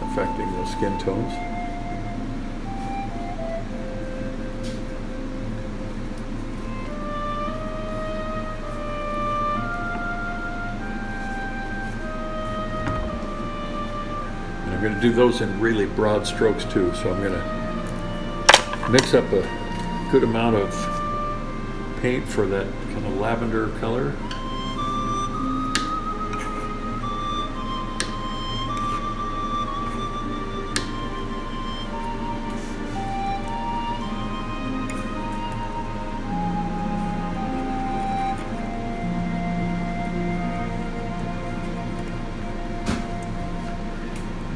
[SPEAKER 1] affecting the skin tones. And I'm going to do those in really broad strokes too, so I'm going to mix up a good amount of paint for that kind of lavender color.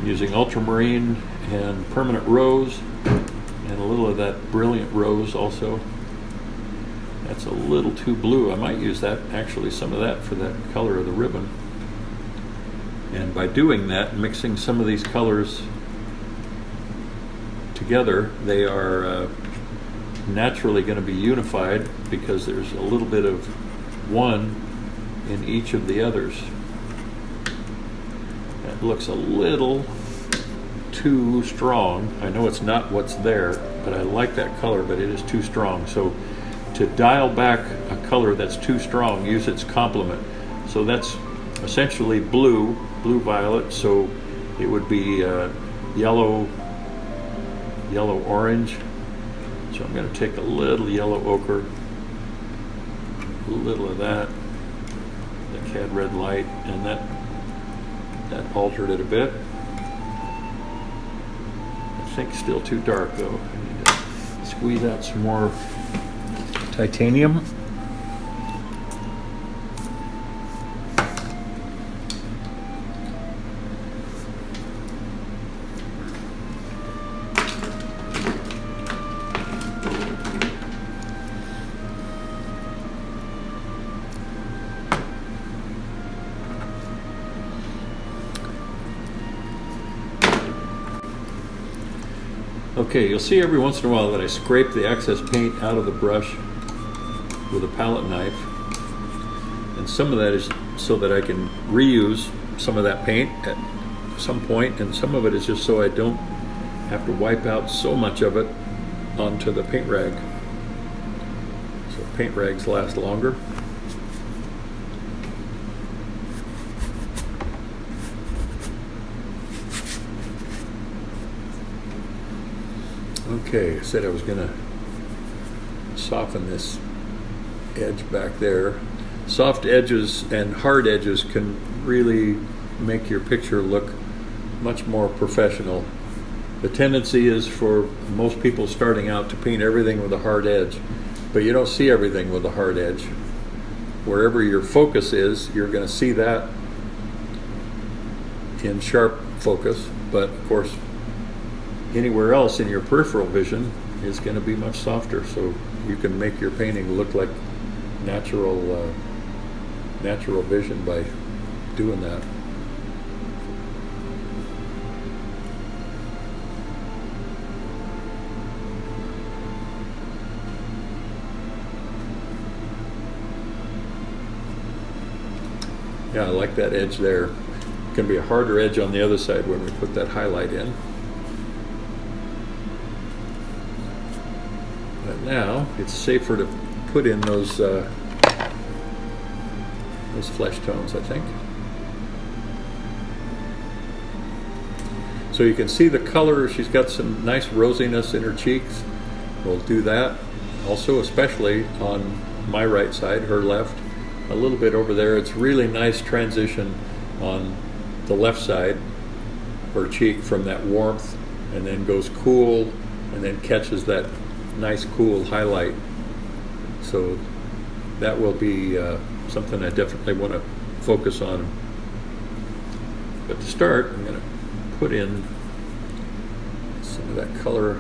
[SPEAKER 1] Using ultramarine and permanent rose and a little of that brilliant rose also. That's a little too blue. I might use that, actually some of that for that color of the ribbon. And by doing that, mixing some of these colors together, they are naturally going to be unified because there's a little bit of one in each of the others. That looks a little too strong. I know it's not what's there, but I like that color, but it is too strong. So to dial back a color that's too strong, use its complement. So that's essentially blue violet, so it would be yellow orange. So I'm going to take a little yellow ochre, a little of that, the cad red light, and that altered it a bit. I think still too dark though. I need to squeeze out some more titanium. Okay, you'll see every once in a while that I scrape the excess paint out of the brush with a palette knife, and some of that is so that I can reuse some of that paint at some point, and some of it is just so I don't have to wipe out so much of it onto the paint rag. So paint rags last longer. Okay, I said I was going to soften this edge back there. Soft edges and hard edges can really make your picture look much more professional. The tendency is for most people starting out to paint everything with a hard edge, but you don't see everything with a hard edge. Wherever your focus is, you're going to see that in sharp focus, but of course anywhere else in your peripheral vision is going to be much softer, so you can make your painting look like natural vision by doing that. Yeah, I like that edge there. It can be a harder edge on the other side when we put that highlight in. But now it's safer to put in those flesh tones, I think. So you can see the color. She's got some nice rosiness in her cheeks. We'll do that also, especially on my right side, her left. A little bit over there. It's really nice transition on the left side, her cheek, from that warmth, and then goes cool, and then catches that nice cool highlight. So that will be something I definitely want to focus on. But to start, I'm going to put in some of that color.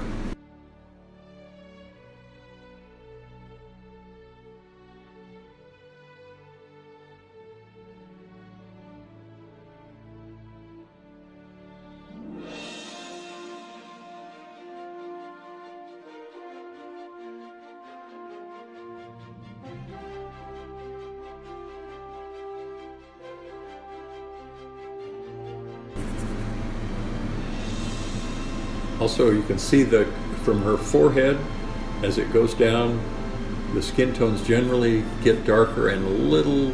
[SPEAKER 1] Also, you can see that from her forehead, as it goes down, the skin tones generally get darker and a little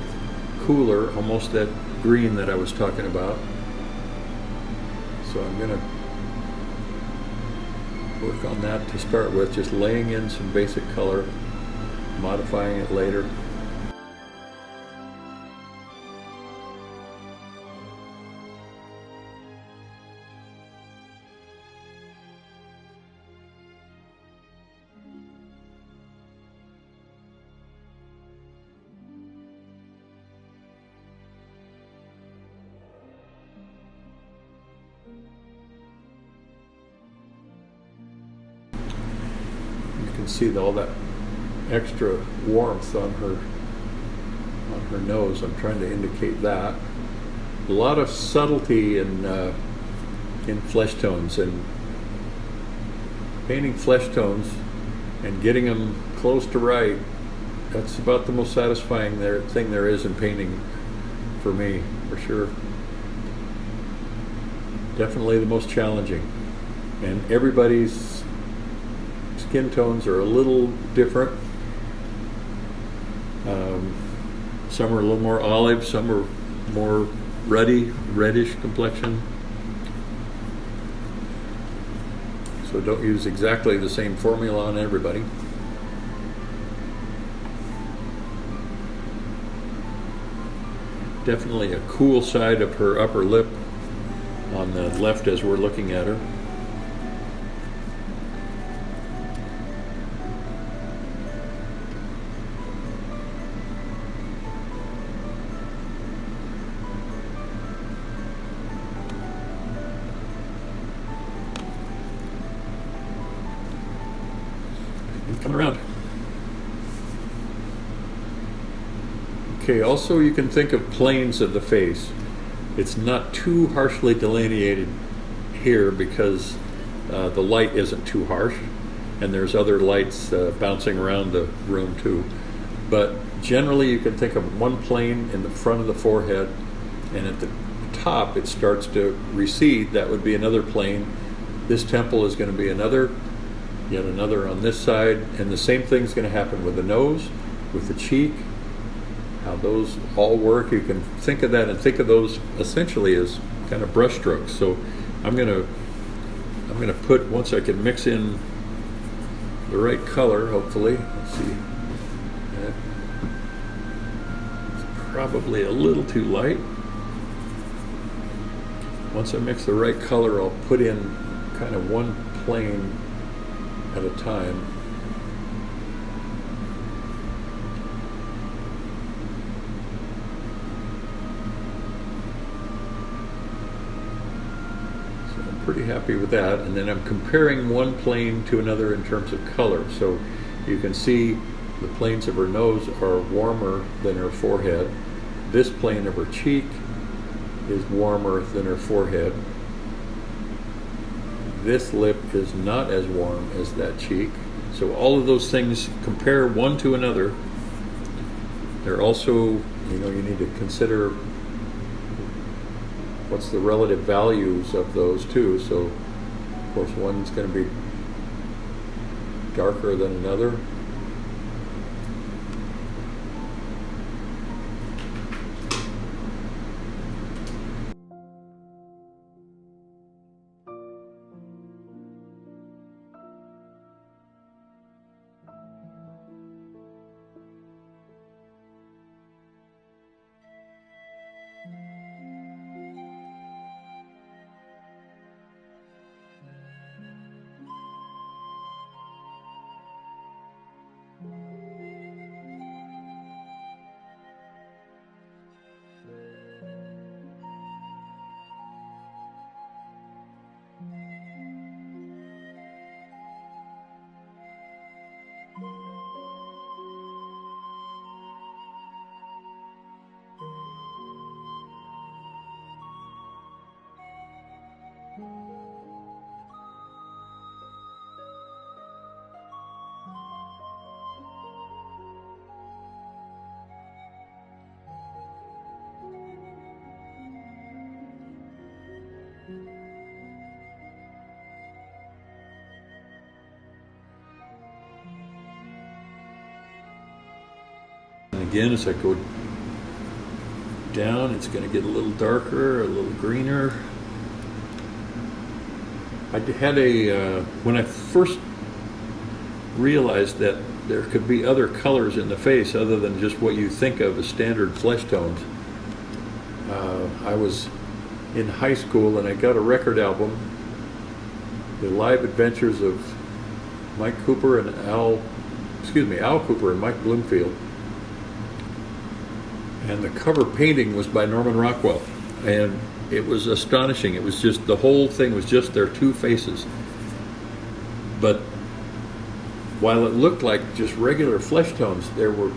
[SPEAKER 1] cooler, almost that green that I was talking about. So I'm going to work on that to start with, just laying in some basic color, modifying it later. You can see all that extra warmth on her nose. I'm trying to indicate that. A lot of subtlety in flesh tones, and painting flesh tones and getting them close to right, that's about the most satisfying thing there is in painting for me, for sure. Definitely the most challenging. And everybody's skin tones are a little different. Some are a little more olive, some are more reddish complexion. So don't use exactly the same formula on everybody. Definitely a cool side of her upper lip on the left as we're looking at her. Come around. Okay, also you can think of planes of the face. It's not too harshly delineated here because the light isn't too harsh, and there's other lights bouncing around the room too. But generally you can think of one plane in the front of the forehead, and at the top it starts to recede. That would be another plane. This temple is going to be another, yet another on this side, and the same thing's going to happen with the nose, with the cheek, how those all work. You can think of that and think of those essentially as kind of brush strokes. So I'm gonna put, once I can mix in the right color, hopefully. Let's see. It's probably a little too light. Once I mix the right color, I'll put in kind of one plane at a time. So I'm pretty happy with that, and then I'm comparing one plane to another in terms of color. So you can see the planes of her nose are warmer than her forehead. This plane of her cheek is warmer than her forehead. This lip is not as warm as that cheek. So all of those things compare one to another. They're also, you need to consider what's the relative values of those too. So of course one's going to be darker than another. again, as I go down, it's going to get a little darker, a little greener. I had when I first realized that there could be other colors in the face other than just what you think of as standard flesh tones. I was in high school and I got a record album, The Live Adventures of Al Cooper and Mike Bloomfield. And the cover painting was by Norman Rockwell. And it was astonishing. It was just, the whole thing was just their two faces. But while it looked like just regular flesh tones, there were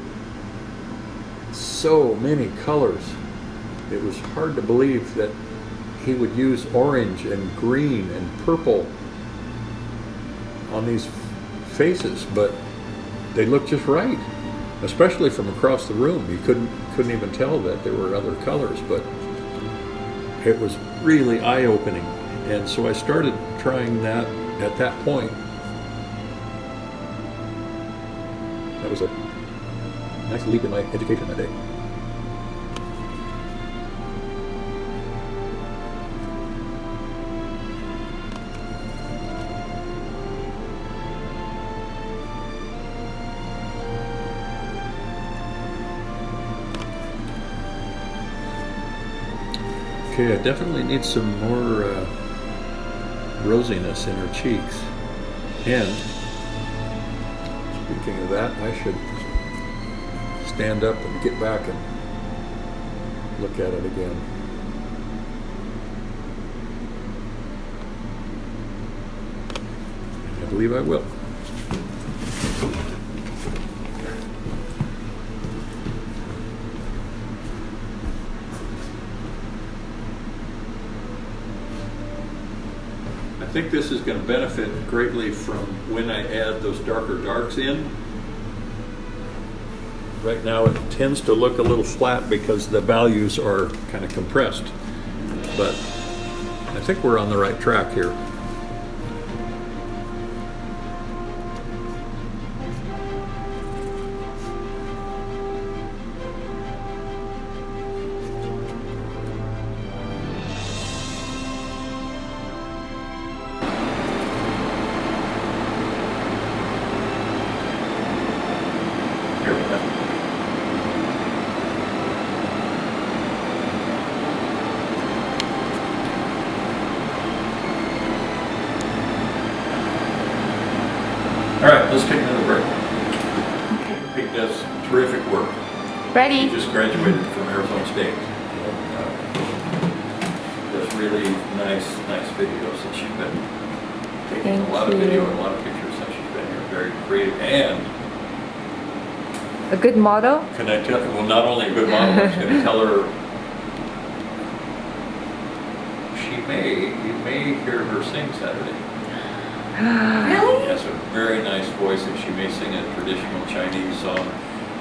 [SPEAKER 1] so many colors. It was hard to believe that he would use orange and green and purple on these faces, but they looked just right, especially from across the room. You couldn't even tell that there were other colors, but it was really eye-opening. And so I started trying that at that point. That was a nice leap in my education that day. Okay, I definitely need some more rosiness in her cheeks. And speaking of that, I should stand up and get back and look at it again. I believe I will. I think this is going to benefit greatly from when I add those darker darks in. Right now it tends to look a little flat because the values are kind of compressed, but I think we're on the right track here. All right, let's take another break.
[SPEAKER 2] Okay.
[SPEAKER 1] Pete does terrific work.
[SPEAKER 2] Ready?
[SPEAKER 1] She just graduated from Arizona State. Does really nice videos, and she's been taking a lot of video and a lot of pictures since she's been here. Very creative and
[SPEAKER 2] A good model?
[SPEAKER 1] can I tell? Well, not only a good model, I was going to tell her. You may hear her sing Saturday.
[SPEAKER 2] Really?
[SPEAKER 1] She has a very nice voice, and she may sing a traditional Chinese song.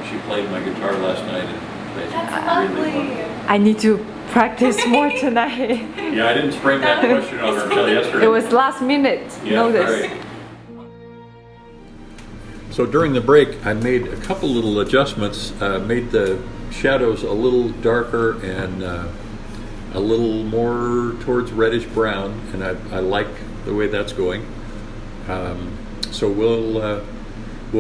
[SPEAKER 1] She played my guitar last night and played really wonderful.
[SPEAKER 2] I need to practice more tonight.
[SPEAKER 1] Yeah, I didn't spring that question on her until yesterday.
[SPEAKER 2] It was last minute notice.
[SPEAKER 1] Right. So during the break, I made a couple little adjustments, made the shadows a little darker and a little more towards reddish brown, and I like the way that's going. So we'll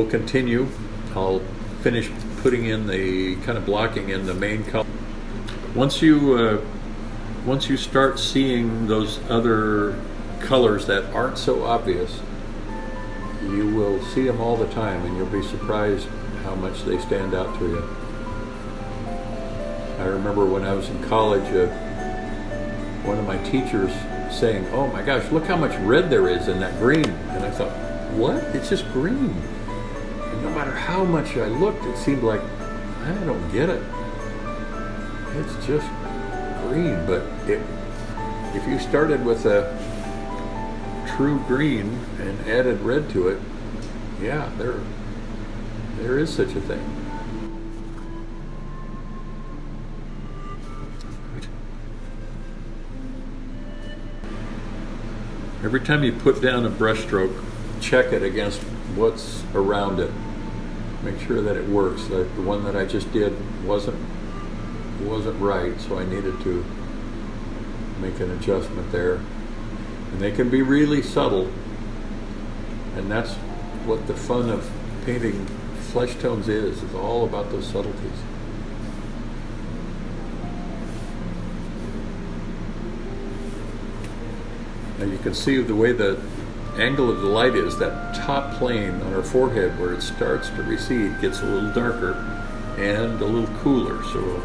[SPEAKER 1] continue. I'll finish putting in the kind of blocking in the main color. Once you start seeing those other colors that aren't so obvious, you will see them all the time, and you'll be surprised how much they stand out to you. I remember when I was in college, one of my teachers saying, "Oh my gosh, look how much red there is in that green." And I thought, what? It's just green. And no matter how much I looked, it seemed like, I don't get it. It's just green. But if you started with a true green and added red to it, yeah, there is such a thing. Every time you put down a brush stroke, check it against what's around it.
[SPEAKER 3] make sure that it works. The one that I just did wasn't right, so I needed to make an adjustment there. And they can be really subtle, and that's what the fun of painting flesh tones is all about those subtleties. Now you can see the way the angle of the light is, that top plane on her forehead where it starts to recede gets a little darker and a little cooler. So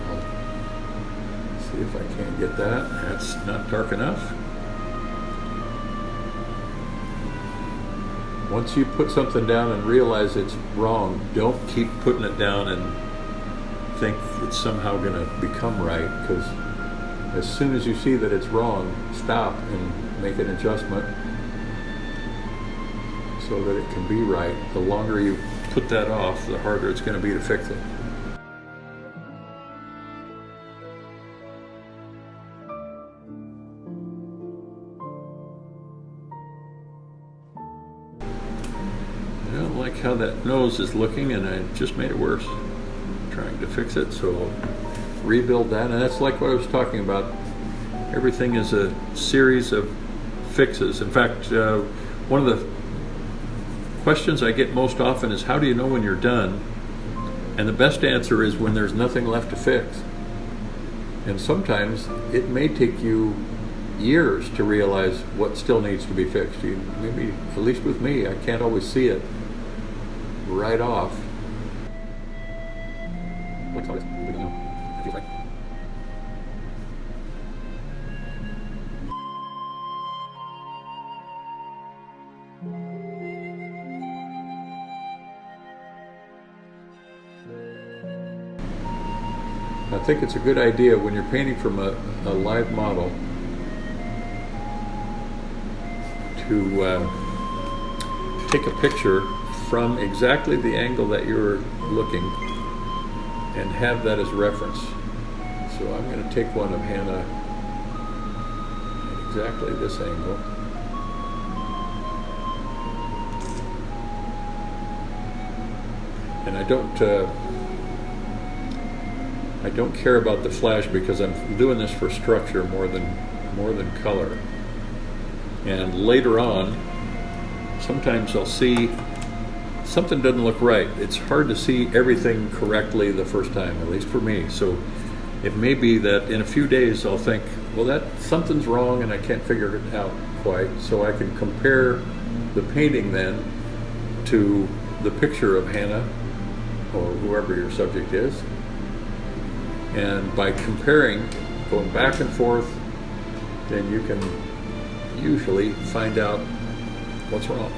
[SPEAKER 3] I'll see if I can't get that. That's not dark enough. Once you put something down and realize it's wrong, don't keep putting it down and think it's somehow going to become right, because as soon as you see that it's wrong, stop and make an adjustment so that it can be right. The longer you put that off, the harder it's going to be to fix it. I don't like how that nose is looking, and I just made it worse trying to fix it, so I'll rebuild that. And that's like what I was talking about. Everything is a series of fixes. In fact, one of the questions I get most often is, how do you know when you're done? And the best answer is when there's nothing left to fix. And sometimes it may take you years to realize what still needs to be fixed. Maybe, at least with me, I can't always see it right off. Looks like it feels like. I think it's a good idea when you're painting from a live model to take a picture from exactly the angle that you're looking and have that as reference. So I'm going to take one of Hannah at exactly this angle. And I don't care about the flash because I'm doing this for structure more than color. And later on, sometimes I'll see something doesn't look right. It's hard to see everything correctly the first time, at least for me. So it may be that in a few days I'll think, well, that something's wrong and I can't figure it out quite. So I can compare the painting then to the picture of Hannah or whoever your subject is. And by comparing, going back and forth, then you can usually find out what's wrong.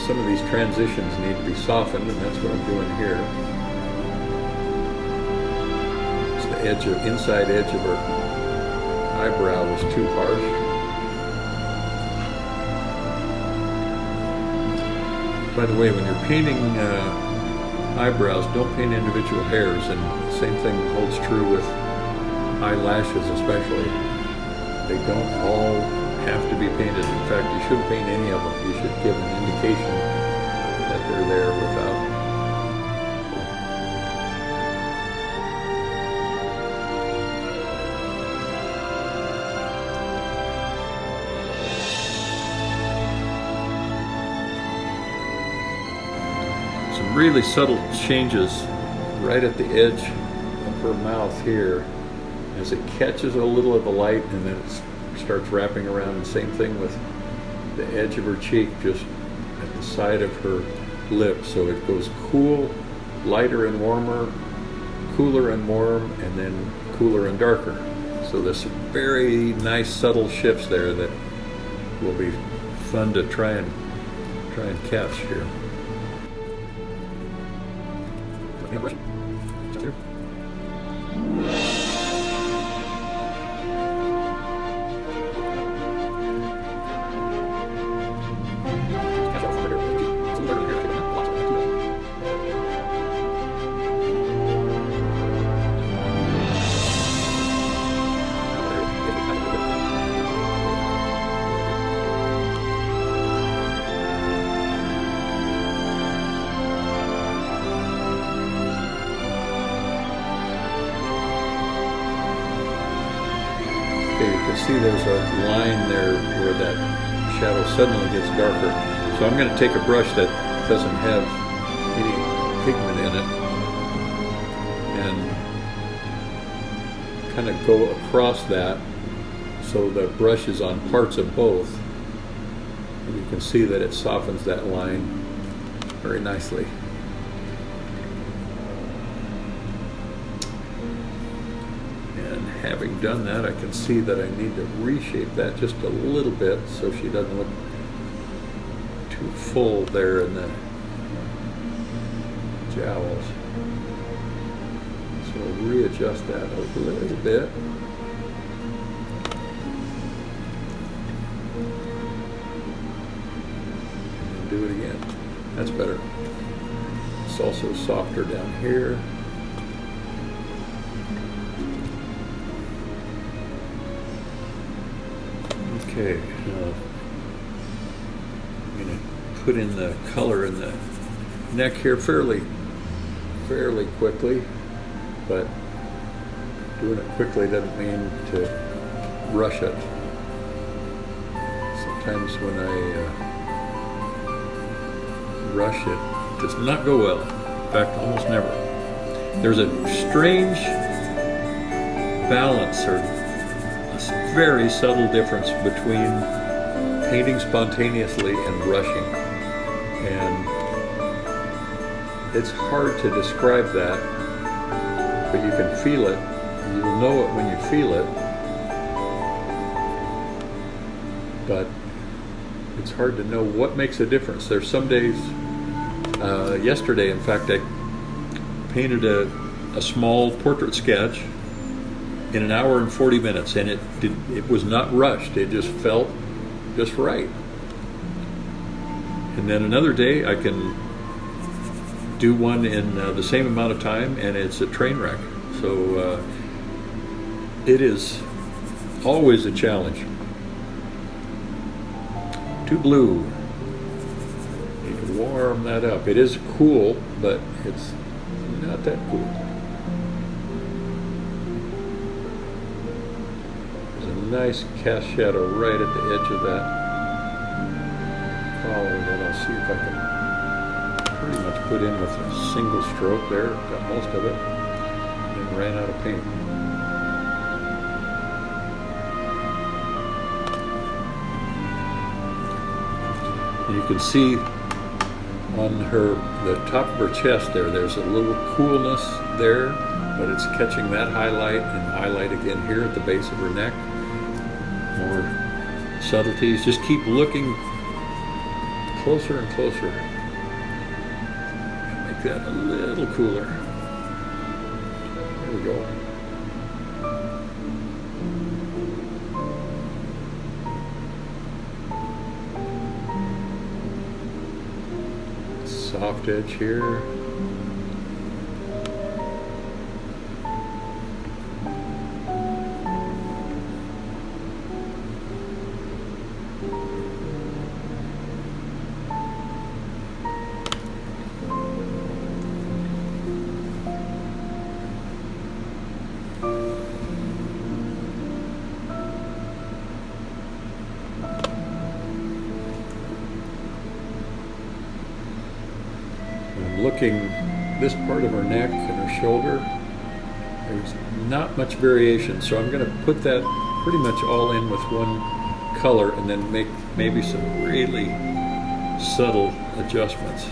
[SPEAKER 3] Some of these transitions need to be softened, and that's what I'm doing here. So the inside edge of her eyebrow was too harsh. By the way, when you're painting eyebrows, don't paint individual hairs, and the same thing holds true with eyelashes especially. They don't all have to be painted. In fact, you shouldn't paint any of them. You should give an indication that they're there without. Some really subtle changes right at the edge of her mouth here as it catches a little of the light, and then it starts wrapping around. And same thing with the edge of her cheek, just at the side of her lip. So it goes cool, lighter and warmer, cooler and warm, and then cooler and darker. So there's some very nice subtle shifts there that will be fun to try and catch here. Any question? Just here. there's a line there where that shadow suddenly gets darker. So I'm going to take a brush that doesn't have any pigment in it and kind of go across that so the brush is on parts of both. And you can see that it softens that line very nicely. And having done that, I can see that I need to reshape that just a little bit so she doesn't look too full there in the jowls. So readjust that a little bit. And do it again. That's better. It's also softer down here. Okay, now I'm going to put in the color in the neck here fairly quickly, but doing it quickly doesn't mean to rush it. Sometimes when I rush it, it does not go well. In fact, almost never. There's a strange balance or a very subtle difference between painting spontaneously and rushing. And it's hard to describe that, but you can feel it. You'll know it when you feel it, but it's hard to know what makes a difference. There's some days, yesterday in fact, I painted a small portrait sketch in an hour and 40 minutes, and it was not rushed. It just felt just right. And then another day I can do one in the same amount of time, and it's a train wreck. So it is always a challenge. Too blue. Need to warm that up. It is cool, but it's not that cool. There's a nice cast shadow right at the edge of that collar that I'll see if I can pretty much put in with a single stroke there. Got most of it, and ran out of paint. You can see on the top of her chest there's a little coolness there, but it's catching that highlight and highlight again here at the base of her neck. More subtleties. Just keep looking closer and closer. Make that a little cooler. There we go. Soft edge here. Looking this part of her neck and her shoulder, there's not much variation, so I'm going to put that pretty much all in with one color and then make maybe some really subtle adjustments.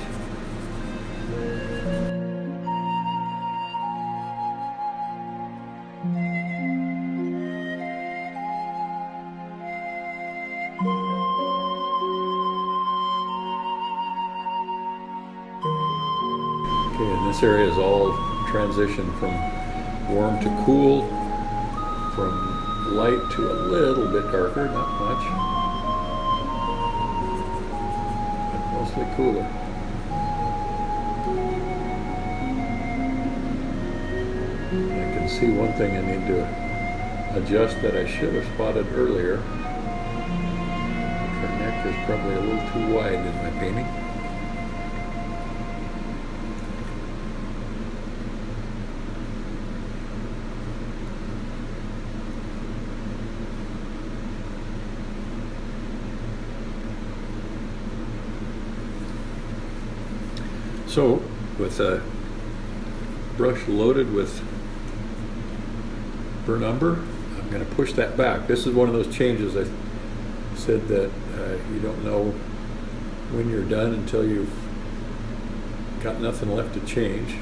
[SPEAKER 3] Okay, and this area is all transition from warm to cool, from light to a little bit darker, not much, but mostly cooler. I can see one thing I need to adjust that I should have spotted earlier. Her neck is probably a little too wide in my painting. So, with a brush loaded with burnt umber, I'm going to push that back. This is one of those changes I said that you don't know when you're done until you've got nothing left to change.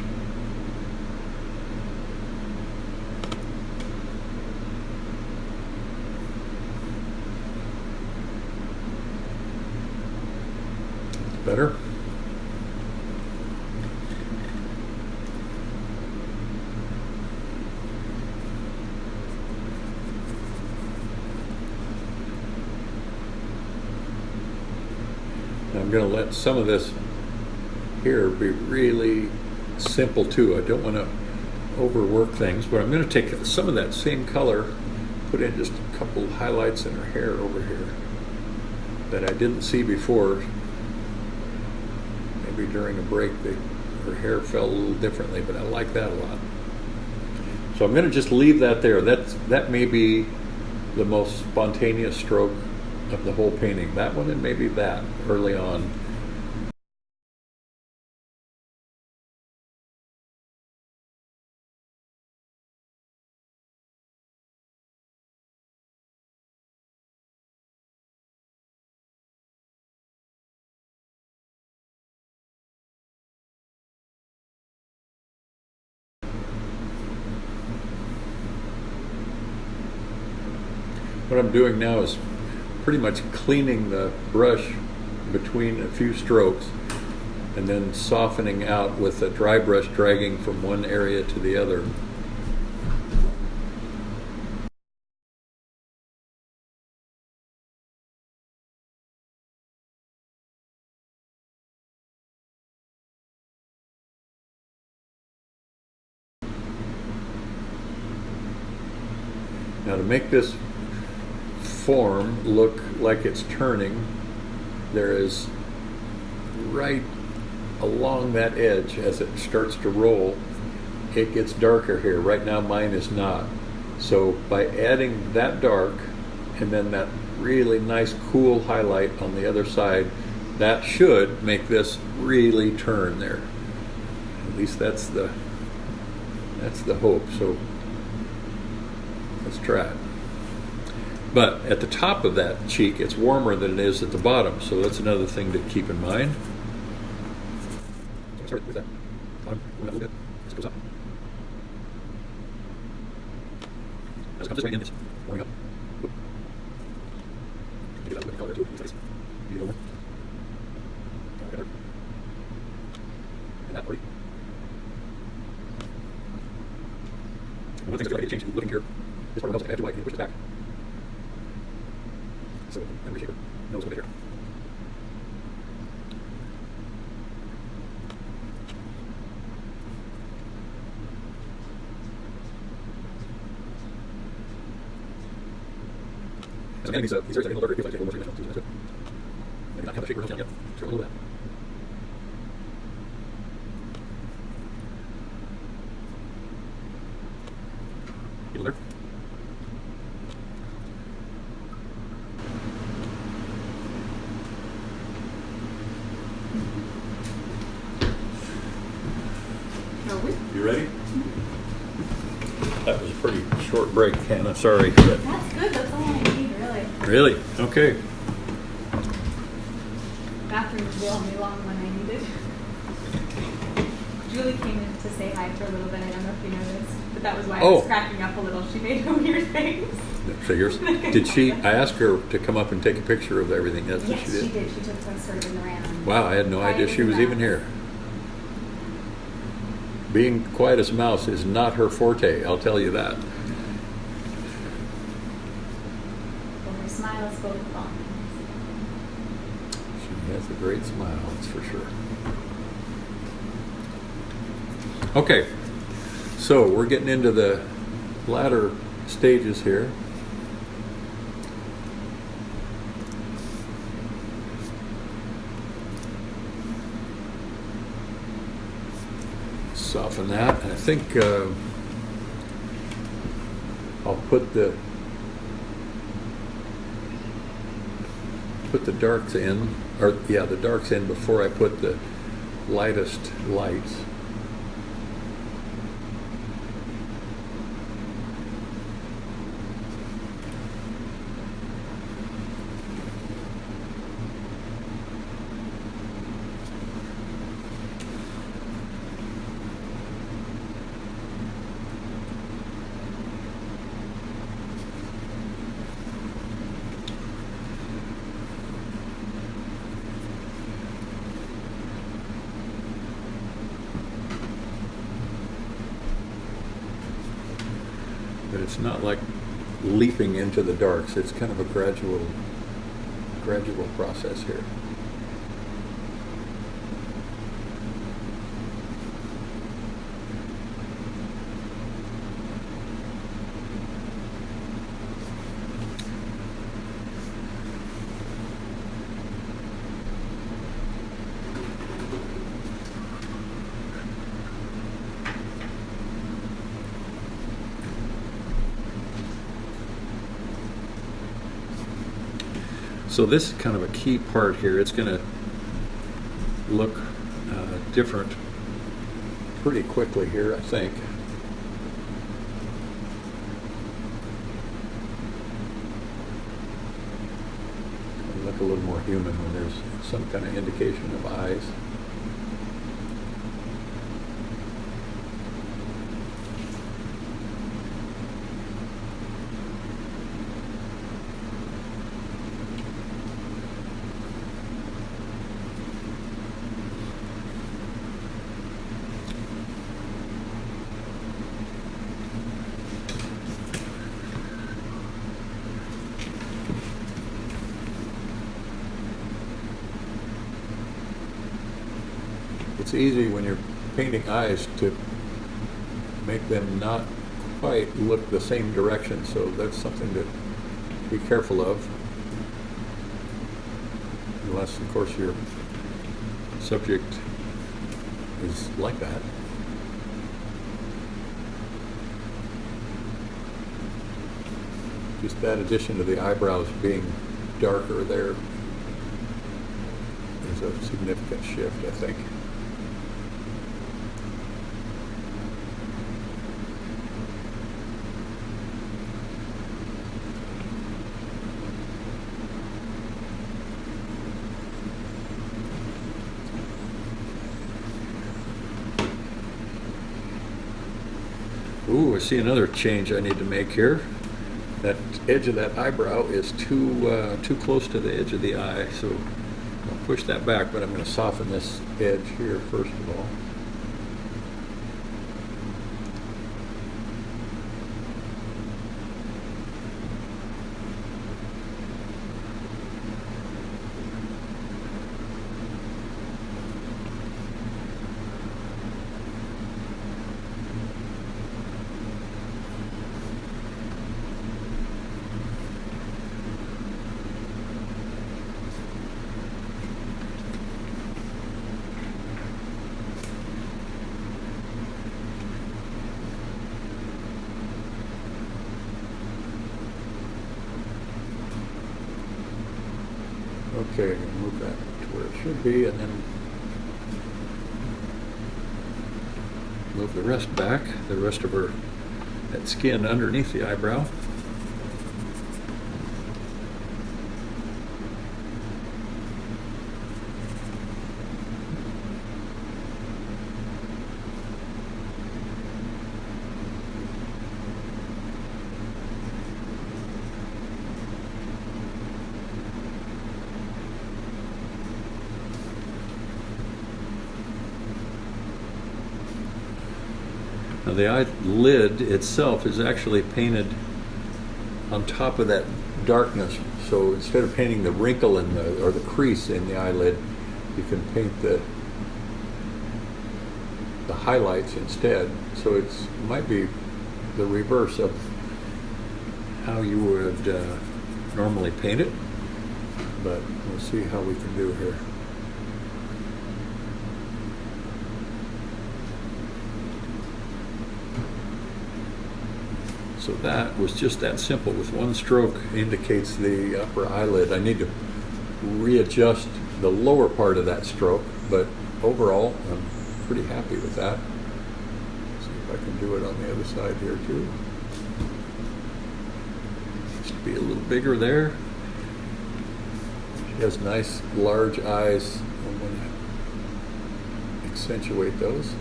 [SPEAKER 3] Better. I'm going to let some of this here be really simple too. I don't want to overwork things, but I'm going to take some of that same color, put in just a couple highlights in her hair over here that I didn't see before. Maybe during a break her hair fell a little differently, but I like that a lot. So I'm going to just leave that there. That may be the most spontaneous stroke of the whole painting. That one and maybe that early on. What I'm doing now is pretty much cleaning the brush between a few strokes and then softening out with a dry brush, dragging from one area to the other. Now to make this form look like it's turning, there is right along that edge as it starts to roll, it gets darker here. Right now mine is not. So by adding that dark and then that really nice cool highlight on the other side, that should make this really turn there. At least that's the hope. So let's try it. But at the top of that cheek, it's warmer than it is at the bottom, so that's another thing to keep in mind. Sorry, with that bottom, a little bit. This goes up. As it comes this way in, it's warming up. Oop. Get that a little bit color too. Beat it over. Together. And that party. And one of the things I feel like I need to change, looking here, this part of the house, I have to push this back. So memory shaker knows what they hear. As I'm adding these areas, I need a little darker. It feels like I take a little more three-dimensional too, so that's good. Maybe not have the shaker held down yet. So a little of that. Get a little there. You ready? That was a pretty short break, Hannah. Sorry.
[SPEAKER 4] That's good. That's all I need, really.
[SPEAKER 3] Really? Okay.
[SPEAKER 4] Bathroom was the only long one I needed. Julie came in to say hi for a little bit. I don't know if you noticed, but that was why I was cracking up a little. She made a weird face.
[SPEAKER 3] That figures. Did she? I asked her to come up and take a picture of everything. That's what
[SPEAKER 4] Yes,
[SPEAKER 3] she did.
[SPEAKER 4] she did. She took us sort of in the random.
[SPEAKER 3] Wow, I had no idea she was even here. Being quiet as a mouse is not her forte, I'll tell you that.
[SPEAKER 4] Well, her smile spoke volumes.
[SPEAKER 3] She has a great smile, that's for sure. Okay, so we're getting into the latter stages here. Soften that. I think I'll put the darks in, or yeah, the darks in before I put the lightest lights. But it's not like leaping into the darks. It's kind of a gradual process here. So this is kind of a key part here. It's going to look different pretty quickly here, I think. It'll look a little more human when there's some kind of indication of eyes. It's easy when you're painting eyes to make them not quite look the same direction, so that's something to be careful of. Unless, of course, your subject is like that. Just that addition to the eyebrows being darker there is a significant shift, I think. Ooh, I see another change I need to make here. That edge of that eyebrow is too close to the edge of the eye, so I'll push that back, but I'm going to soften this edge here first of all. Okay, move that to where it should be, and then move the rest back, the rest of that skin underneath the eyebrow. Now the eyelid itself is actually painted on top of that darkness. So instead of painting the wrinkle in or the crease in the eyelid, you can paint the highlights instead. So it might be the reverse of how you would normally paint it, but we'll see how we can do here. So that was just that simple. With one stroke indicates the upper eyelid. I need to readjust the lower part of that stroke, but overall, I'm pretty happy with that. See if I can do it on the other side here too. Just be a little bigger there. She has nice large eyes. I'm going to accentuate those.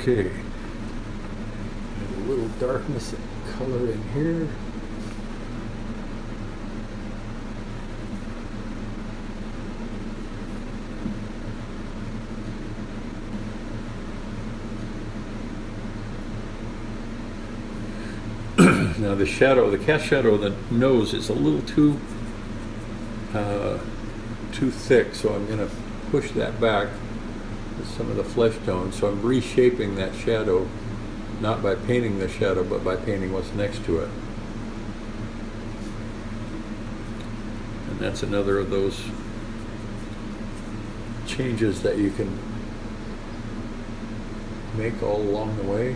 [SPEAKER 3] Okay, and a little darkness and color in here. Now the shadow, the cast shadow of the nose is a little too thick, so I'm going to push that back with some of the flesh tones. So I'm reshaping that shadow, not by painting the shadow, but by painting what's next to it. And that's another of those changes that you can make all along the way.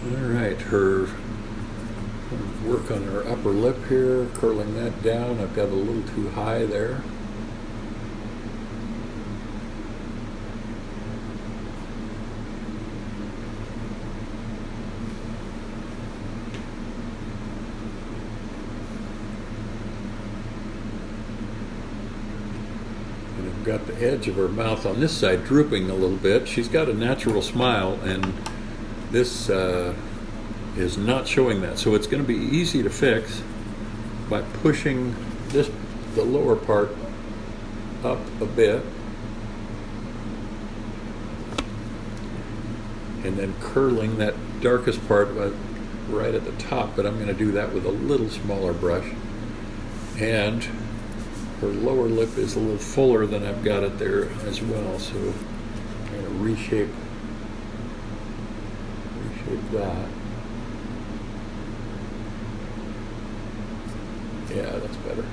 [SPEAKER 3] Alright, her work on her upper lip here, curling that down. I've got a little too high there. And I've got the edge of her mouth on this side drooping a little bit. She's got a natural smile, and this is not showing that, so it's going to be easy to fix by pushing the lower part up a bit and then curling that darkest part right at the top, but I'm going to do that with a little smaller brush. And her lower lip is a little fuller than I've got it there as well, so I'm going to reshape that. Yeah, that's better.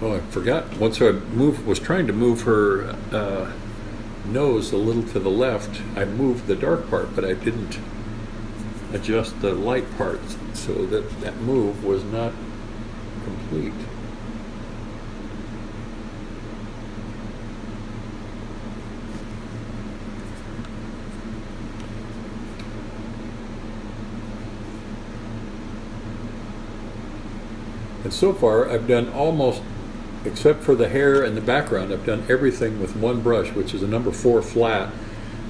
[SPEAKER 3] Oh, I forgot. Once I was trying to move her nose a little to the left, I moved the dark part, but I didn't adjust the light part, so that move was not complete. And so far, I've done almost, except for the hair and the background, I've done everything with one brush, which is a number 4 flat,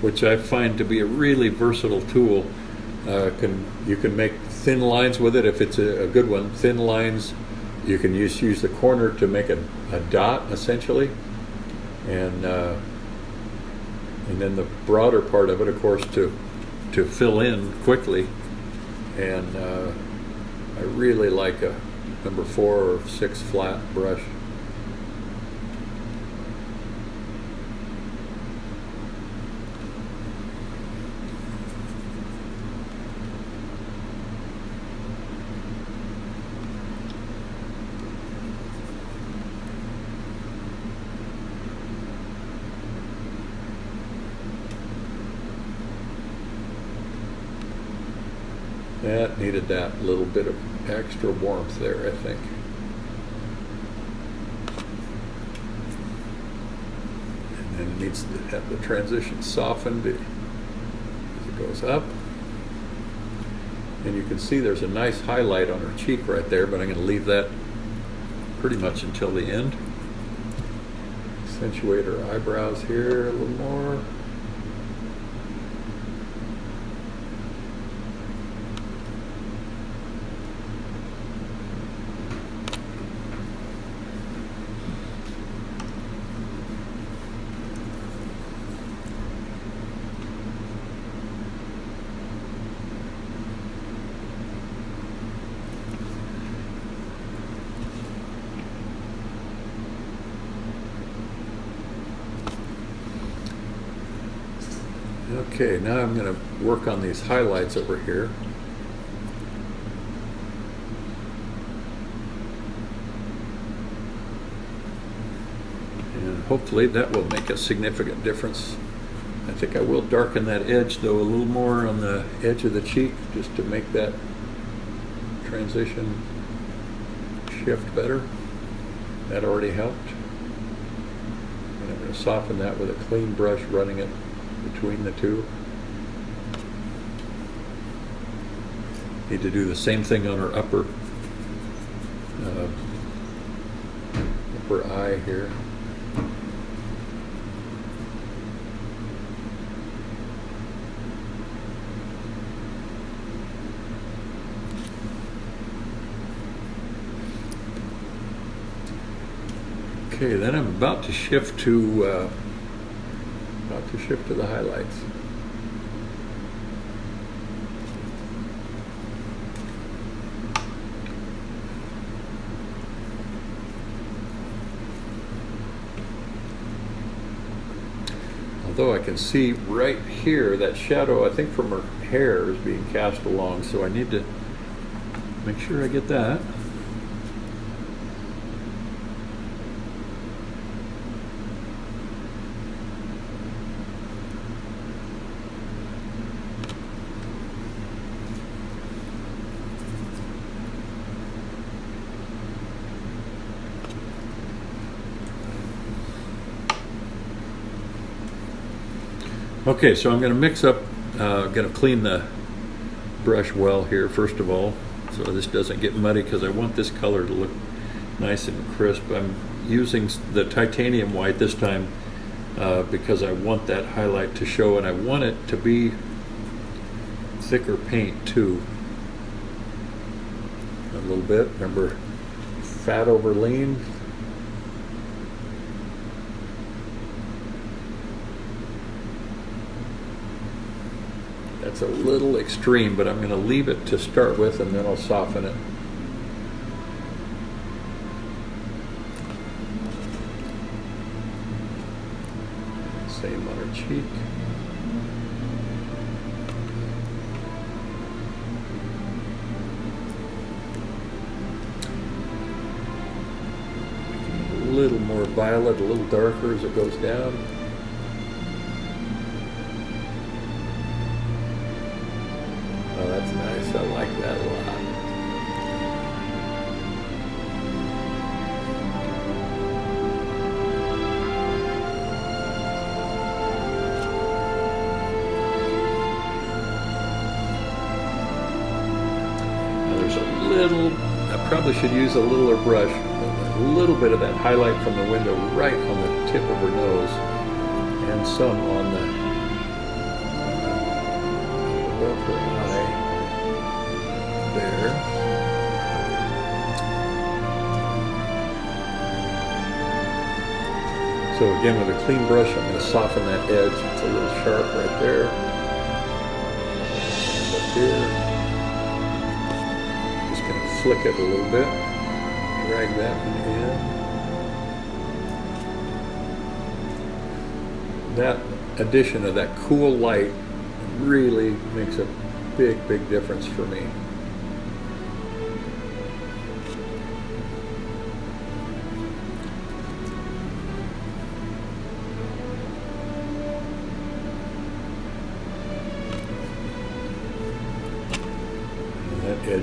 [SPEAKER 3] which I find to be a really versatile tool. You can make thin lines with it if it's a good one. Thin lines, you can use the corner to make a dot, essentially. And then the broader part of it, of course, to fill in quickly. And I really like a number 4 or 6 flat brush. That needed that little bit of extra warmth there, I think. And then it needs to have the transition softened as it goes up. And you can see there's a nice highlight on her cheek right there, but I'm going to leave that pretty much until the end. Accentuate her eyebrows here a little more. Okay, now I'm going to work on these highlights over here. And hopefully that will make a significant difference. I think I will darken that edge though a little more on the edge of the cheek just to make that transition shift better. That already helped. And I'm going to soften that with a clean brush, running it between the two. Need to do the same thing on her upper eye here. Okay, then I'm about to shift to the highlights. Although I can see right here that shadow, I think from her hair, is being cast along, so I need to make sure I get that. Okay, so I'm going to mix up, going to clean the brush well here first of all, so this doesn't get muddy, because I want this color to look nice and crisp. I'm using the titanium white this time because I want that highlight to show, and I want it to be thicker paint too. A little bit, remember, fat over lean. That's a little extreme, but I'm going to leave it to start with, and then I'll soften it. Same on her cheek. A little more violet, a little darker as it goes down. Oh, that's nice. I like that a lot. Now there's a little, I probably should use a littler brush, a little bit of that highlight from the window right on the tip of her nose, and some on the above her eye there. So again, with a clean brush, I'm going to soften that edge. It's a little sharp right there. And up here. Just going to flick it a little bit. Drag that one in. That addition of that cool light really makes a big, big difference for me.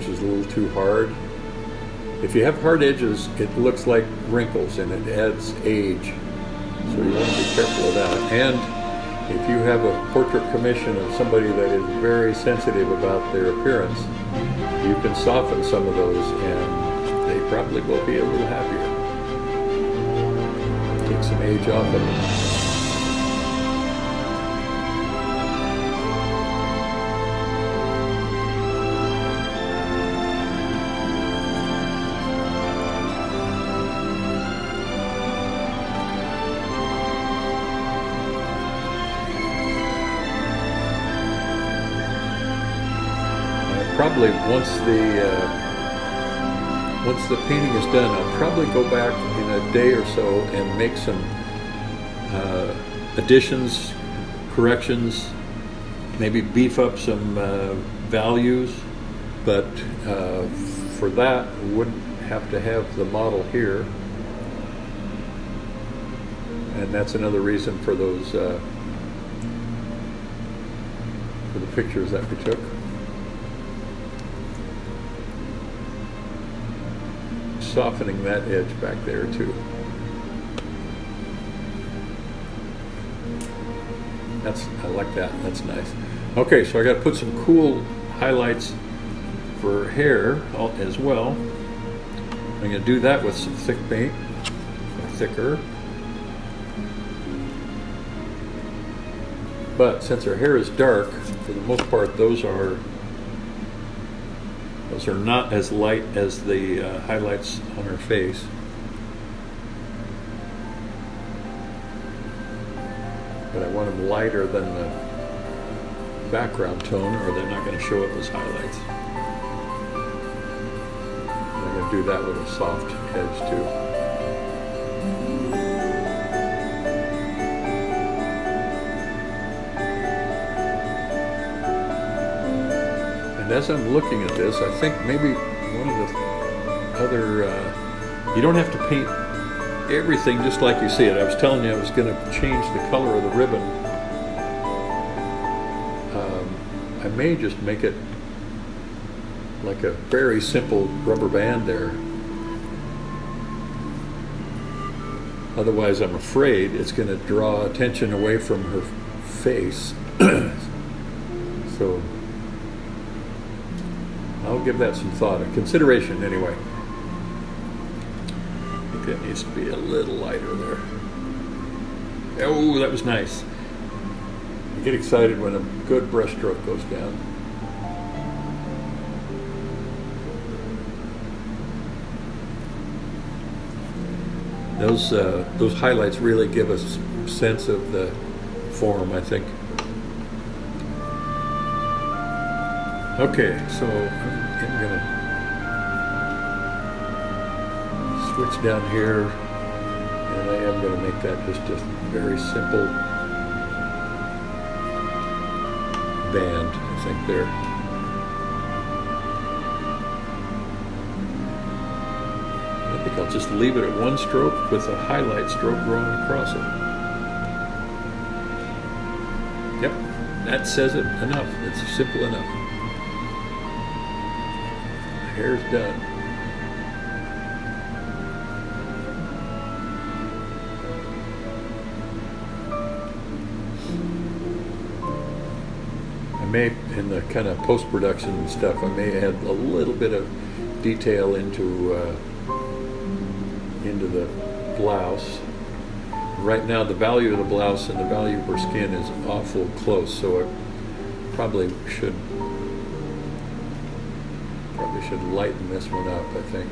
[SPEAKER 3] edges a little too hard. If you have hard edges, it looks like wrinkles and it adds age. So you want to be careful of that. And if you have a portrait commission of somebody that is very sensitive about their appearance, you can soften some of those and they probably will be a little happier. Take some age off of them. Probably once the painting is done, I'll probably go back in a day or so and make some additions, corrections, maybe beef up some values. But for that, we wouldn't have to have the model here, and that's another reason for those for the pictures that we took. Softening that edge back there too. I like that. That's nice. Okay, so I got to put some cool highlights for hair as well. I'm going to do that with some thick paint, or thicker. But since her hair is dark, for the most part, those are not as light as the highlights on her face. But I want them lighter than the background tone, or they're not going to show up as highlights. And I'm going to do that with a soft edge too. And as I'm looking at this, I think maybe one of the other, you don't have to paint everything just like you see it. I was telling you I was going to change the color of the ribbon. I may just make it like a very simple rubber band there. Otherwise, I'm afraid it's going to draw attention away from her face. So I'll give that some thought, a consideration anyway. I think that needs to be a little lighter there. Oh, that was nice. I get excited when a good brush stroke goes down. Those highlights really give us a sense of the form, I think. Okay, so I'm going to switch down here, and I am going to make that just a very simple band, I think, there. I think I'll just leave it at one stroke with a highlight stroke running across it. Yep, that says it enough. It's simple enough. Hair's done. I may, in the kind of post-production and stuff, I may add a little bit of detail into the blouse. Right now, the value of the blouse and the value of her skin is awful close, so I probably should lighten this one up, I think.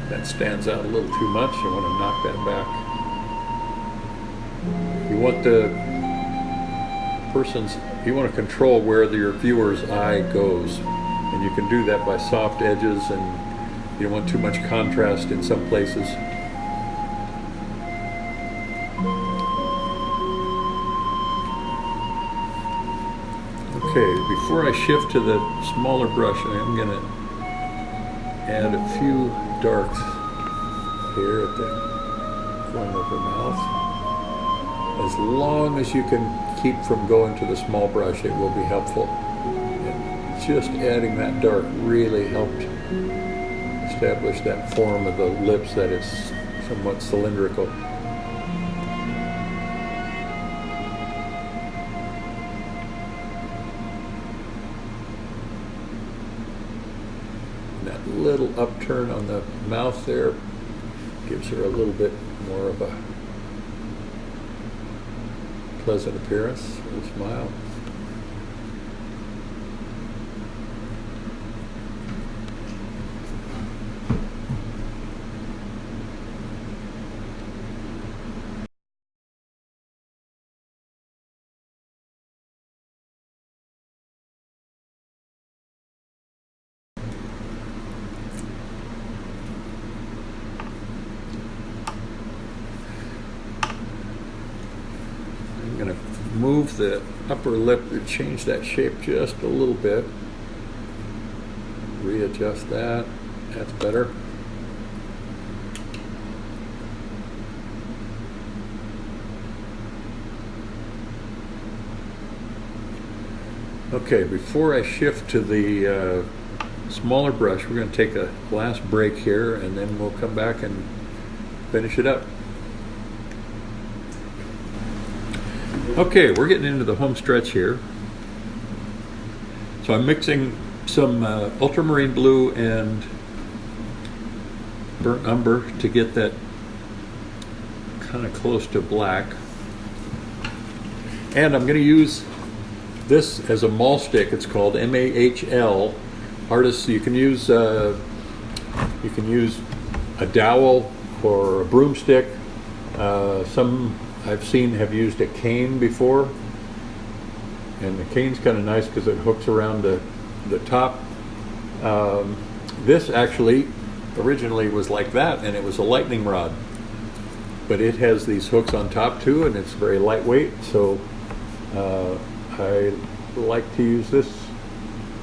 [SPEAKER 3] That stands out a little too much. I want to knock that back. You want you want to control where your viewer's eye goes, and you can do that by soft edges, and you don't want too much contrast in some places. Okay, before I shift to the smaller brush, I am going to add a few darks here at the corner of her mouth. As long as you can keep from going to the small brush, it will be helpful. And just adding that dark really helped establish that form of the lips that is somewhat cylindrical. That little upturn on the mouth there gives her a little bit more of a pleasant appearance with a smile. I'm going to move the upper lip to change that shape just a little bit. Readjust that. That's better. Okay, before I shift to the smaller brush, we're going to take a last break here and then we'll come back and finish it up. Okay, we're getting into the home stretch here. So I'm mixing some ultramarine blue and burnt umber to get that kind of close to black. And I'm going to use this as a mahl stick. It's called MAHL. Artists, you can use a dowel or a broomstick. Some I've seen have used a cane before, and the cane's kind of nice because it hooks around the top. This actually originally was like that, and it was a lightning rod, but it has these hooks on top too, and it's very lightweight, so I like to use this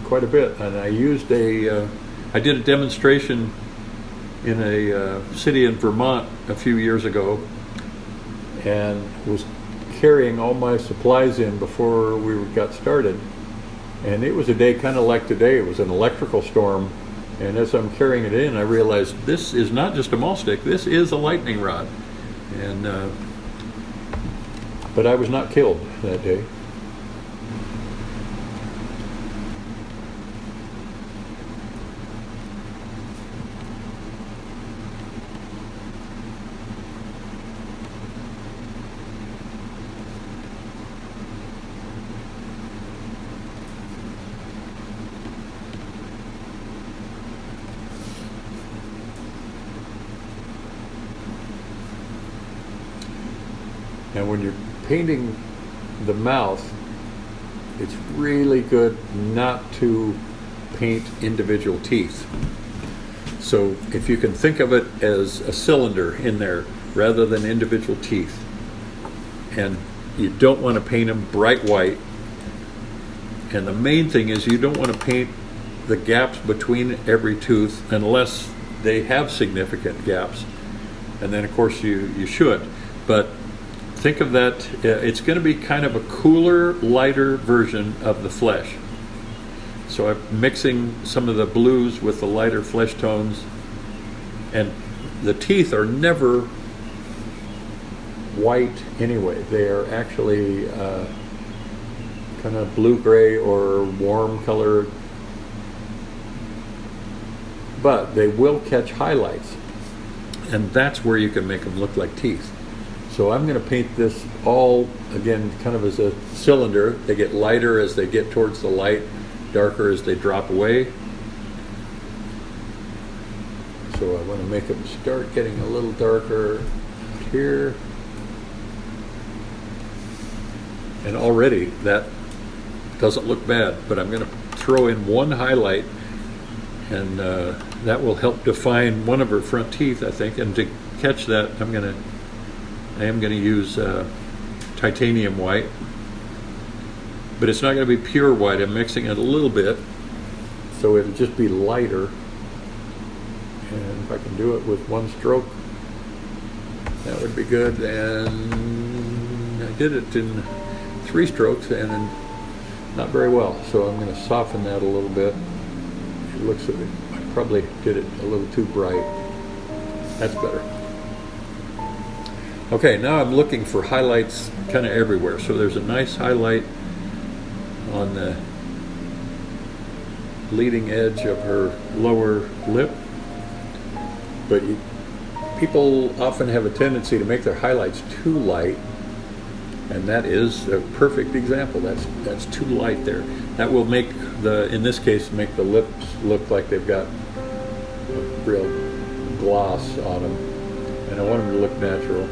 [SPEAKER 3] quite a bit. And I used I did a demonstration in a city in Vermont a few years ago, and was carrying all my supplies in before we got started. And it was a day kind of like today. It was an electrical storm, and as I'm carrying it in, I realized this is not just a mahl stick, this is a lightning rod. And but I was not killed that day. Now when you're painting the mouth, it's really good not to paint individual teeth. So if you can think of it as a cylinder in there rather than individual teeth, and you don't want to paint them bright white, and the main thing is you don't want to paint the gaps between every tooth unless they have significant gaps, and then of course you should, but think of that, it's going to be kind of a cooler, lighter version of the flesh. So I'm mixing some of the blues with the lighter flesh tones, and the teeth are never white anyway. They are actually kind of blue-gray or warm colored, but they will catch highlights, and that's where you can make them look like teeth. So I'm going to paint this all, again, kind of as a cylinder. They get lighter as they get towards the light, darker as they drop away. So I want to make them start getting a little darker here. And already that doesn't look bad, but I'm going to throw in one highlight, and that will help define one of her front teeth, I think. And to catch that, I am going to use titanium white. but it's not going to be pure white. I'm mixing it a little bit, so it'll just be lighter. And if I can do it with one stroke, that would be good. And I did it in 3 strokes and not very well, so I'm going to soften that a little bit. It looks like I probably did it a little too bright. That's better. Okay, now I'm looking for highlights kind of everywhere. So there's a nice highlight on the leading edge of her lower lip, but people often have a tendency to make their highlights too light, and that is a perfect example. That's too light there. That will make in this case, make the lips look like they've got a real gloss on them, and I want them to look natural.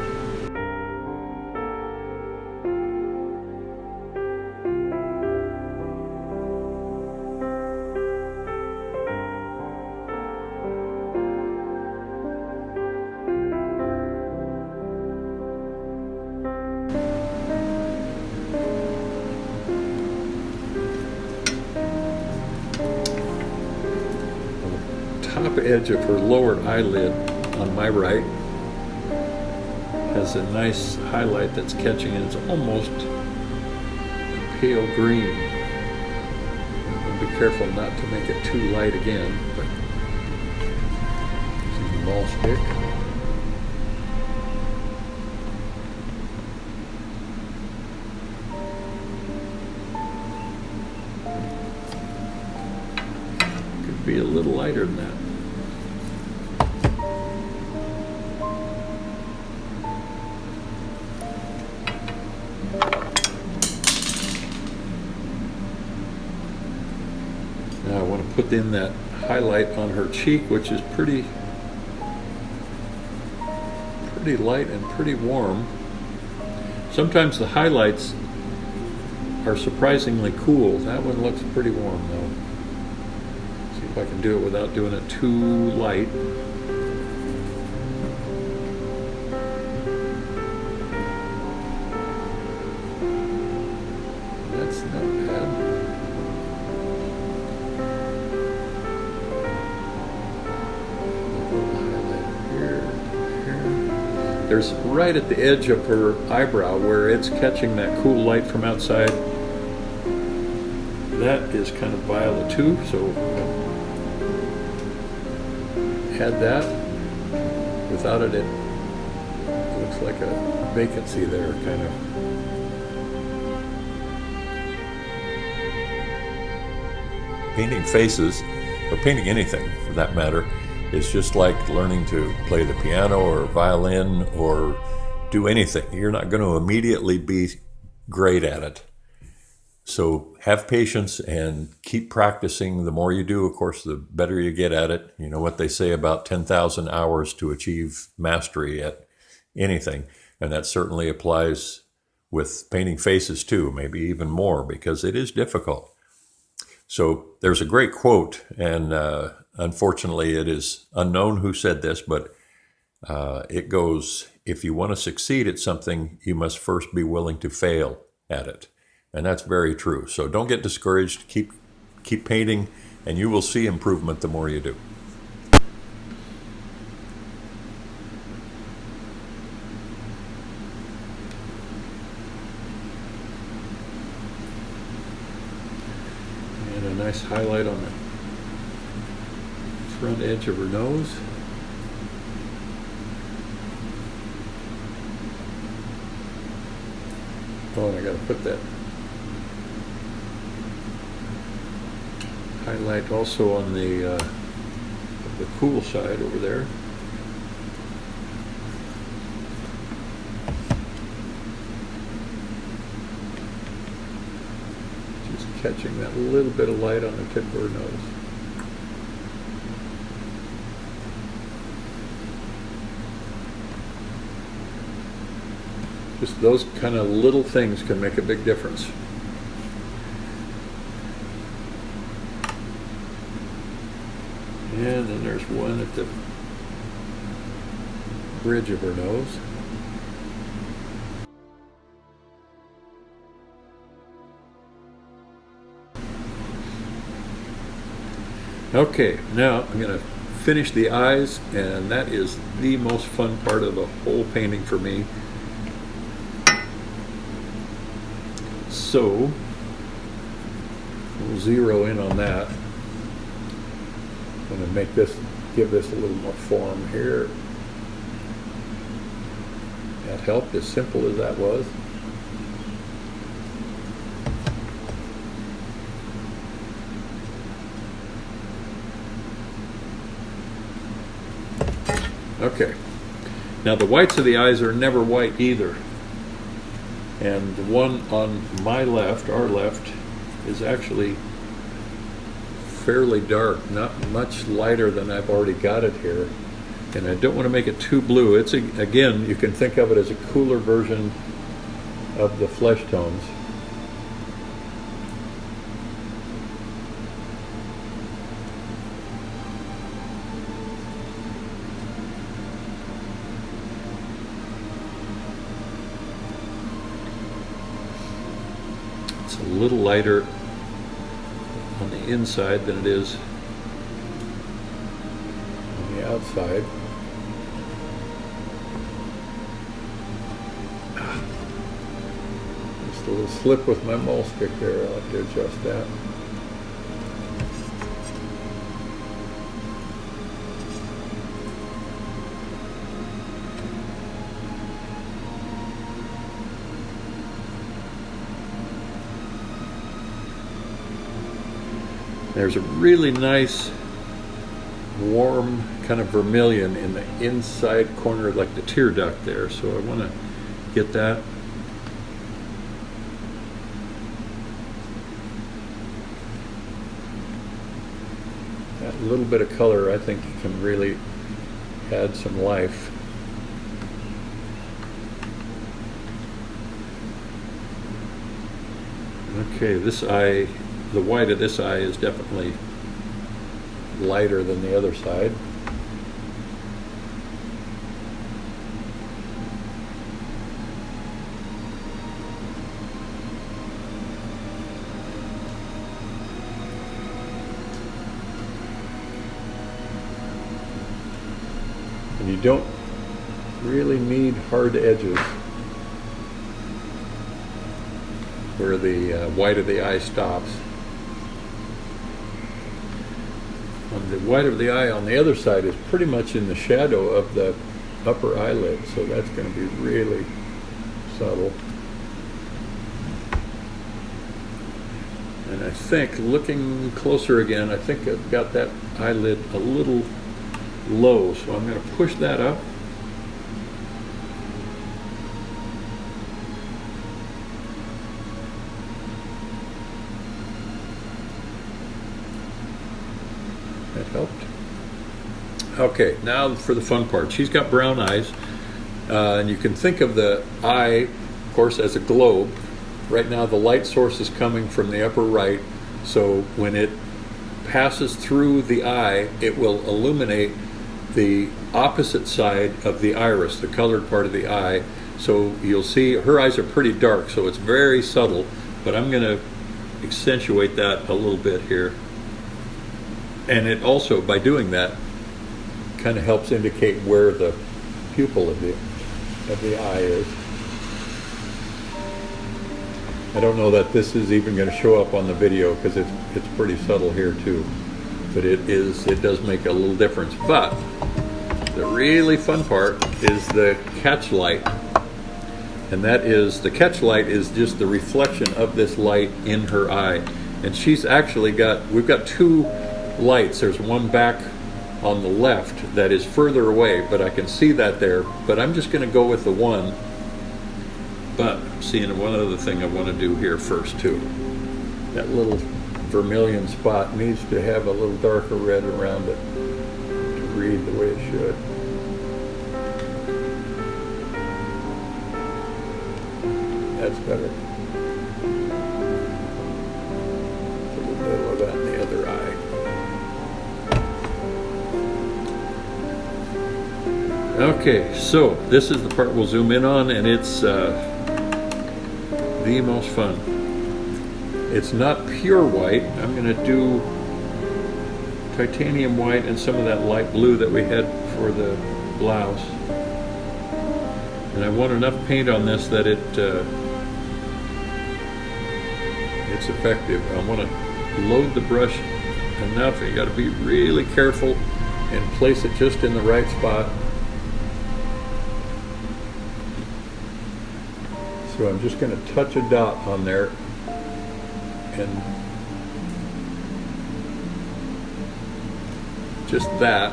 [SPEAKER 3] Top edge of her lower eyelid on my right has a nice highlight that's catching, and it's almost a pale green. I'll be careful not to make it too light again, but using a ball stick. Could be a little lighter than that. Now I want to put in that highlight on her cheek, which is pretty light and pretty warm. Sometimes the highlights are surprisingly cool. That one looks pretty warm though. See if I can do it without doing it too light. That's not bad. There's right at the edge of her eyebrow where it's catching that cool light from outside. That is kind of violet too, so add that. Without it, it looks like a vacancy there, kind of.
[SPEAKER 1] Painting faces, or painting anything for that matter, is just like learning to play the piano or violin or do anything. You're not going to immediately be great at it. So have patience and keep practicing. The more you do, of course, the better you get at it. You know what they say about 10,000 hours to achieve mastery at anything. And that certainly applies with painting faces too, maybe even more, because it is difficult. So there's a great quote, and unfortunately it is unknown who said this, but it goes, if you want to succeed at something, you must first be willing to fail at it. And that's very true. So don't get discouraged, keep painting, and you will see improvement the more you do. And a nice highlight on the front edge of her nose. Oh, and I got to put that highlight also on the cool side over there. Just catching that little bit of light on the tip of her nose. Just those kind of little things can make a big difference. And then there's one at the bridge of her nose.
[SPEAKER 3] Okay, now I'm going to finish the eyes, and that is the most fun part of the whole painting for me. So we'll zero in on that. I'm going to give this a little more form here. That helped, as simple as that was. Okay, now the whites of the eyes are never white either. And the one on my left, our left, is actually fairly dark, not much lighter than I've already got it here. And I don't want to make it too blue. It's, again, you can think of it as a cooler version of the flesh tones. It's a little lighter on the inside than it is on the outside. Just a little slip with my mole stick there. I'll have to adjust that. There's a really nice warm kind of vermilion in the inside corner, like the tear duct there, so I want to get that. That little bit of color, I think, can really add some life. Okay, this eye, the white of this eye is definitely lighter than the other side. And you don't really need hard edges where the white of the eye stops. On the white of the eye on the other side is pretty much in the shadow of the upper eyelid, so that's going to be really subtle. And I think, looking closer again, I think I've got that eyelid a little low, so I'm going to push that up. That helped. Okay, now for the fun part. She's got brown eyes, and you can think of the eye, of course, as a globe. Right now the light source is coming from the upper right, so when it passes through the eye, it will illuminate the opposite side of the iris, the colored part of the eye. So you'll see her eyes are pretty dark, so it's very subtle, but I'm going to accentuate that a little bit here. And it also, by doing that, kind of helps indicate where the pupil of the eye is. I don't know that this is even going to show up on the video because it's pretty subtle here too, but it does make a little difference. But the really fun part is the catch light, and that is, the catch light is just the reflection of this light in her eye. And she's actually we've got two lights. There's one back on the left that is further away, but I can see that there, but I'm just going to go with the one. But seeing one other thing I want to do here first too. That little vermilion spot needs to have a little darker red around it to read the way it should. That's better. Put a little of that in the other eye. Okay, so this is the part we'll zoom in on, and it's the most fun. It's not pure white. I'm going to titanium white and some of that light blue that we had for the blouse. And I want enough paint on this that it's effective. I want to load the brush enough. You got to be really careful and place it just in the right spot. So I'm just going to touch a dot on there, and just that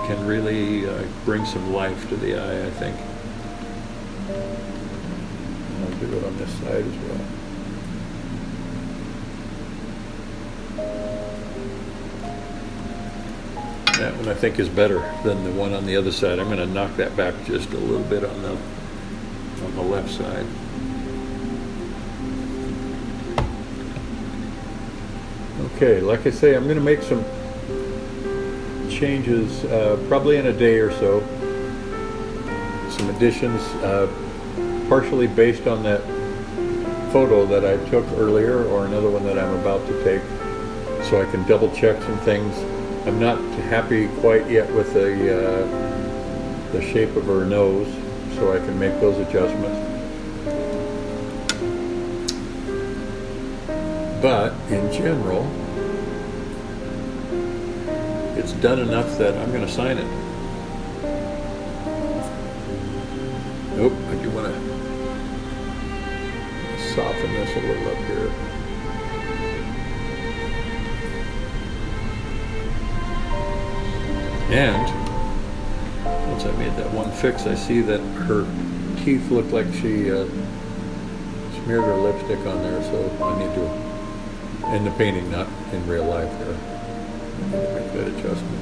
[SPEAKER 3] can really bring some life to the eye, I think. And I'll do it on this side as well. That one I think is better than the one on the other side. I'm going to knock that back just a little bit on the left side. Okay, like I say, I'm going to make some changes probably in a day or so. Some additions, partially based on that photo that I took earlier, or another one that I'm about to take, so I can double check some things. I'm not happy quite yet with the shape of her nose, so I can make those adjustments. But in general, it's done enough that I'm going to sign it. Nope, I do want to soften this a little up here. And once I made that one fix, I see that her teeth look like she smeared her lipstick on there, so I need to, in the painting, not in real life there, I need to make that adjustment.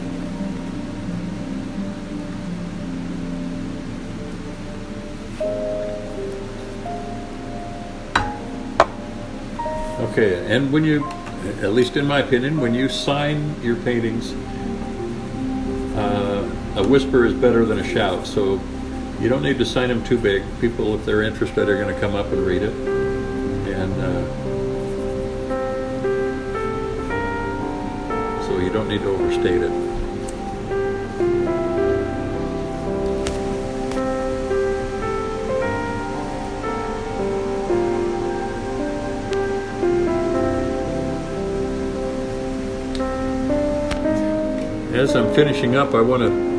[SPEAKER 3] Okay, and when you, at least in my opinion, when you sign your paintings, a whisper is better than a shout, so you don't need to sign them too big. People, if they're interested, are going to come up and read it. And so you don't need to overstate it. As I'm finishing up, I want to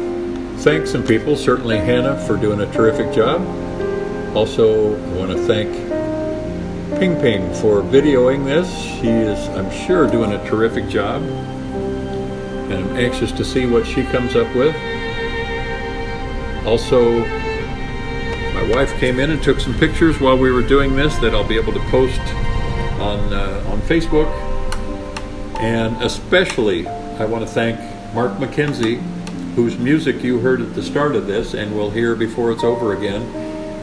[SPEAKER 3] thank some people, certainly Hannah for doing a terrific job. Also, I want to thank Ping Ping for videoing this. She is, I'm sure, doing a terrific job. And I'm anxious to see what she comes up with. Also, my wife came in and took some pictures while we were doing this that I'll be able to post on Facebook. And especially, I want to thank Mark McKenzie, whose music you heard at the start of this and will hear before it's over again.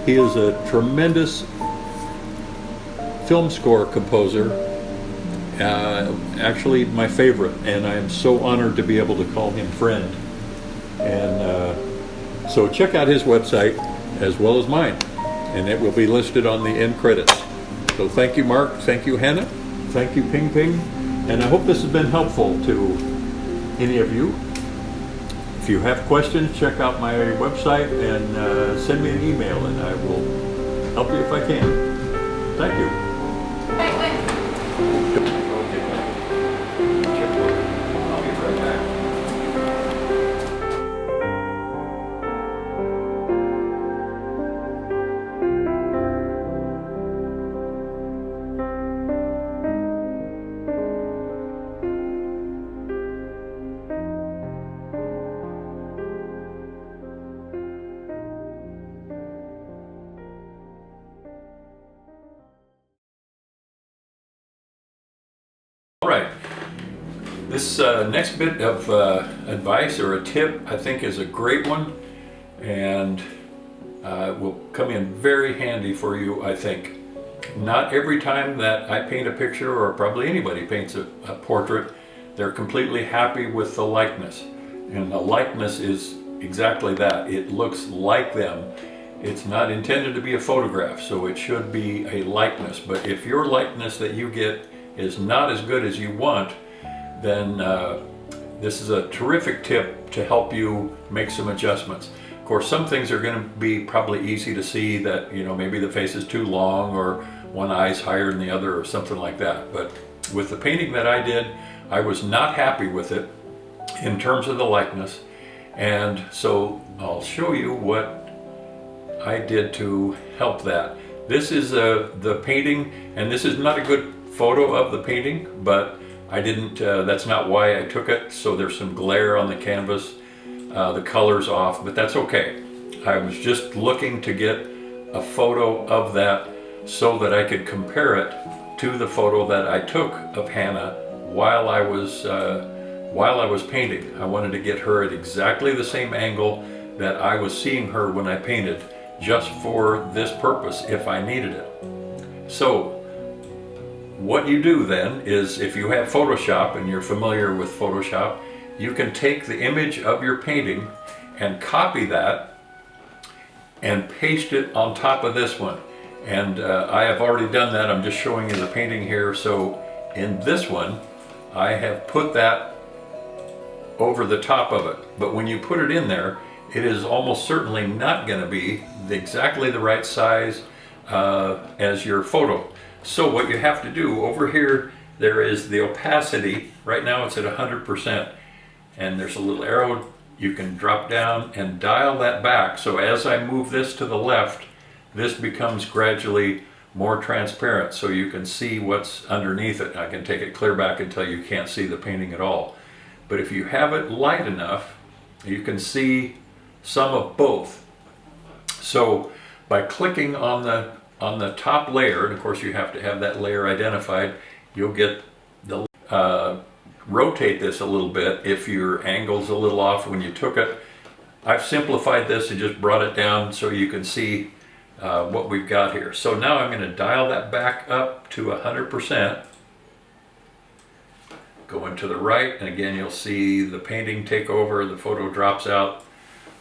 [SPEAKER 3] He is a tremendous film score composer, actually my favorite, and I am so honored to be able to call him friend. And so check out his website as well as mine, and it will be listed on the end credits. So thank you, Mark. Thank you, Hannah. Thank you, Ping Ping. And I hope this has been helpful to any of you. If you have questions, check out my website and send me an email, and I will help you if I can. Thank you.
[SPEAKER 4] Wait.
[SPEAKER 3] I'll be right back. All right, this next bit of advice or a tip I think is a great one, and will come in very handy for you, I think. Not every time that I paint a picture, or probably anybody paints a portrait, they're completely happy with the likeness. And the likeness is exactly that. It looks like them. It's not intended to be a photograph, so it should be a likeness. But if your likeness that you get is not as good as you want, then this is a terrific tip to help you make some adjustments. Of course, some things are going to be probably easy to see, that, you know, maybe the face is too long or one eye's higher than the other or something like that. But with the painting that I did, I was not happy with it in terms of the likeness. And so I'll show you what I did to help that. This is the painting, and this is not a good photo of the painting, but I didn't, that's not why I took it. So there's some glare on the canvas, the color's off, but that's okay. I was just looking to get a photo of that so that I could compare it to the photo that I took of Hannah while I was painting. I wanted to get her at exactly the same angle that I was seeing her when I painted, just for this purpose if I needed it. So what you do then is, if you have Photoshop and you're familiar with Photoshop, you can take the image of your painting and copy that and paste it on top of this one. And I have already done that. I'm just showing you the painting here. So in this one, I have put that over the top of it. But when you put it in there, it is almost certainly not going to be exactly the right size as your photo. So what you have to do over here, there is the opacity. Right now it's at 100%, and there's a little arrow you can drop down and dial that back. So as I move this to the left, this becomes gradually more transparent, so you can see what's underneath it. I can take it clear back until you can't see the painting at all. But if you have it light enough, you can see some of both. So by clicking on the top layer, and of course you have to have that layer identified, you'll get the rotate this a little bit if your angle's a little off when you took it. I've simplified this and just brought it down so you can see what we've got here. So now I'm going to dial that back up to 100%. Going to the right, and again you'll see the painting take over, the photo drops out.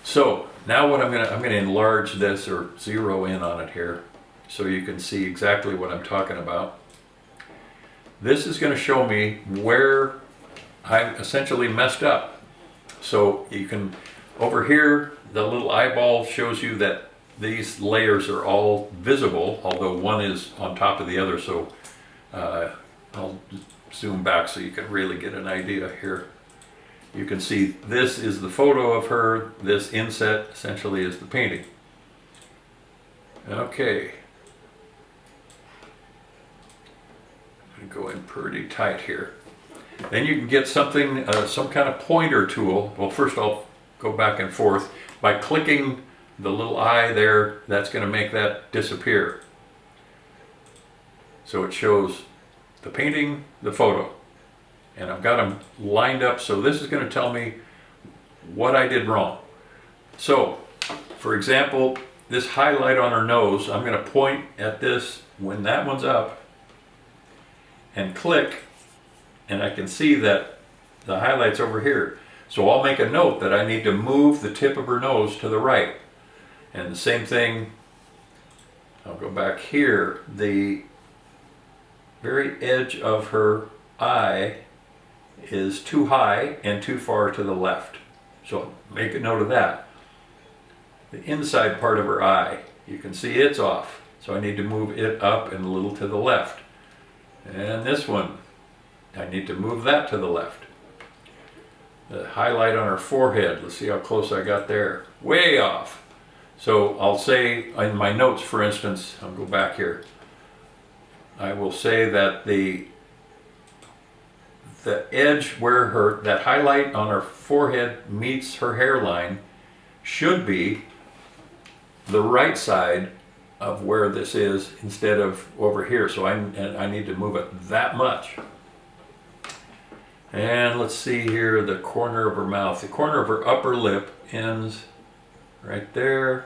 [SPEAKER 3] So now what I'm going to enlarge this, or zero in on it here, so you can see exactly what I'm talking about. This is going to show me where I essentially messed up. So you can, over here, the little eyeball shows you that these layers are all visible, although one is on top of the other. So I'll zoom back so you can really get an idea here. You can see this is the photo of her, this inset essentially is the painting. Okay. I'm going to go in pretty tight here. Then you can get something, some kind of pointer tool. Well, first I'll go back and forth. By clicking the little eye there, that's going to make that disappear. So it shows the painting, the photo. And I've got them lined up, so this is going to tell me what I did wrong. So, for example, this highlight on her nose, I'm going to point at this when that one's up and click, and I can see that the highlight's over here. So I'll make a note that I need to move the tip of her nose to the right. And the same thing, I'll go back here, the very edge of her eye is too high and too far to the left. So make a note of that. The inside part of her eye, you can see it's off. So I need to move it up and a little to the left. And this one, I need to move that to the left. The highlight on her forehead, let's see how close I got there. Way off. So I'll say in my notes, for instance, I'll go back here. I will say that the edge where that highlight on her forehead meets her hairline should be the right side of where this is instead of over here. So I need to move it that much. And let's see here, the corner of her mouth. The corner of her upper lip ends right there.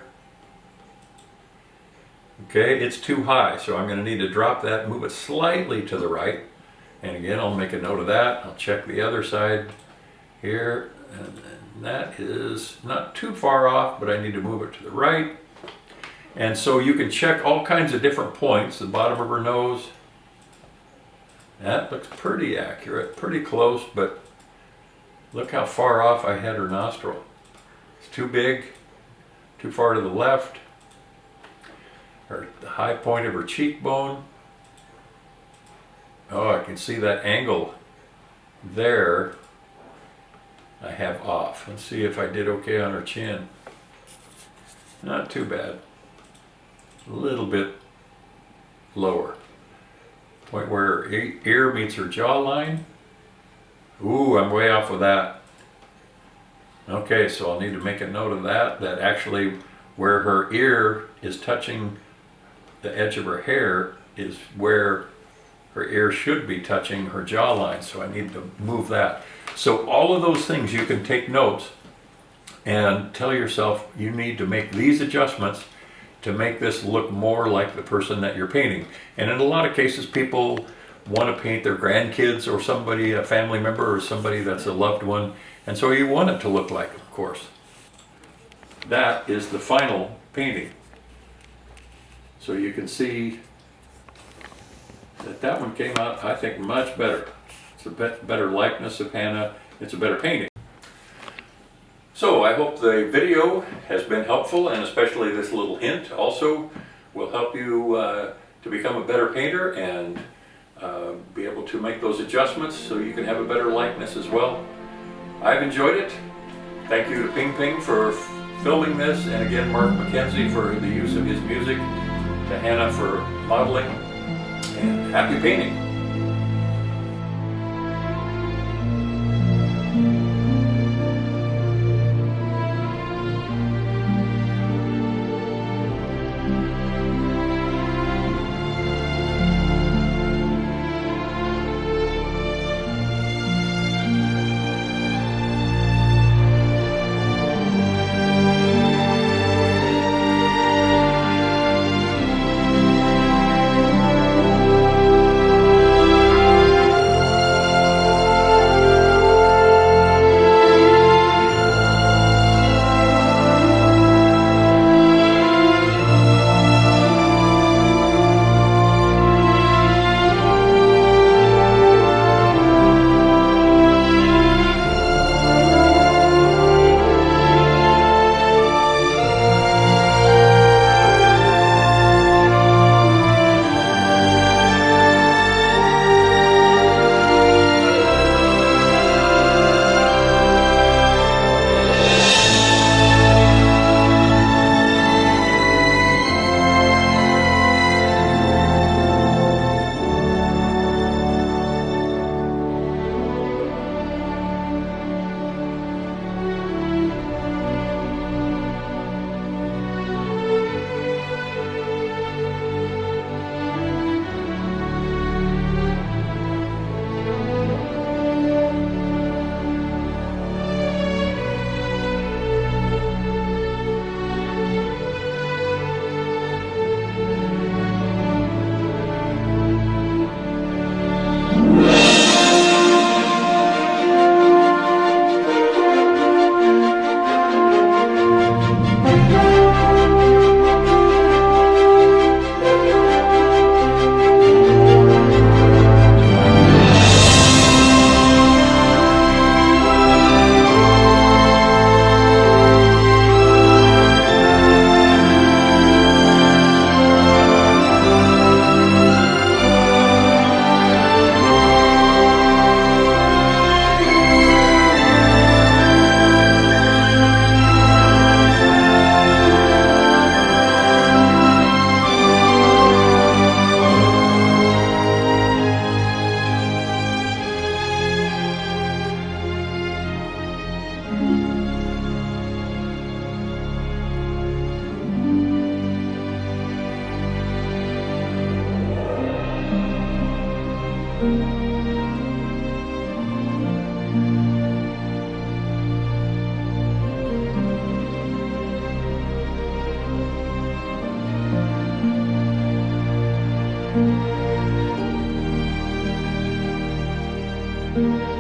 [SPEAKER 3] Okay, it's too high, so I'm going to need to drop that, move it slightly to the right. And again, I'll make a note of that. I'll check the other side here. And that is not too far off, but I need to move it to the right. And so you can check all kinds of different points. The bottom of her nose, that looks pretty accurate, pretty close, but Look how far off I had her nostril. It's too big, too far to the left. The high point of her cheekbone. Oh, I can see that angle there I have off. Let's see if I did okay on her chin. Not too bad. A little bit lower. Point where her ear meets her jawline. Ooh, I'm way off with that. Okay, so I'll need to make a note of that, that actually where her ear is touching the edge of her hair is where her ear should be touching her jawline, so I need to move that. So all of those things you can take notes and tell yourself you need to make these adjustments to make this look more like the person that you're painting. And in a lot of cases, people want to paint their grandkids or somebody, a family member or somebody that's a loved one, and so you want it to look like, of course. That is the final painting. So you can see that that one came out, I think, much better. It's a better likeness of Hannah. It's a better painting. So I hope the video has been helpful, and especially this little hint also will help you to become a better painter and be able to make those adjustments so you can have a better likeness as well. I've enjoyed it. Thank you to Ping Ping for filming this, and again Mark McKenzie for the use of his music, to Hannah for modeling, and happy painting.
[SPEAKER 5] Thank you.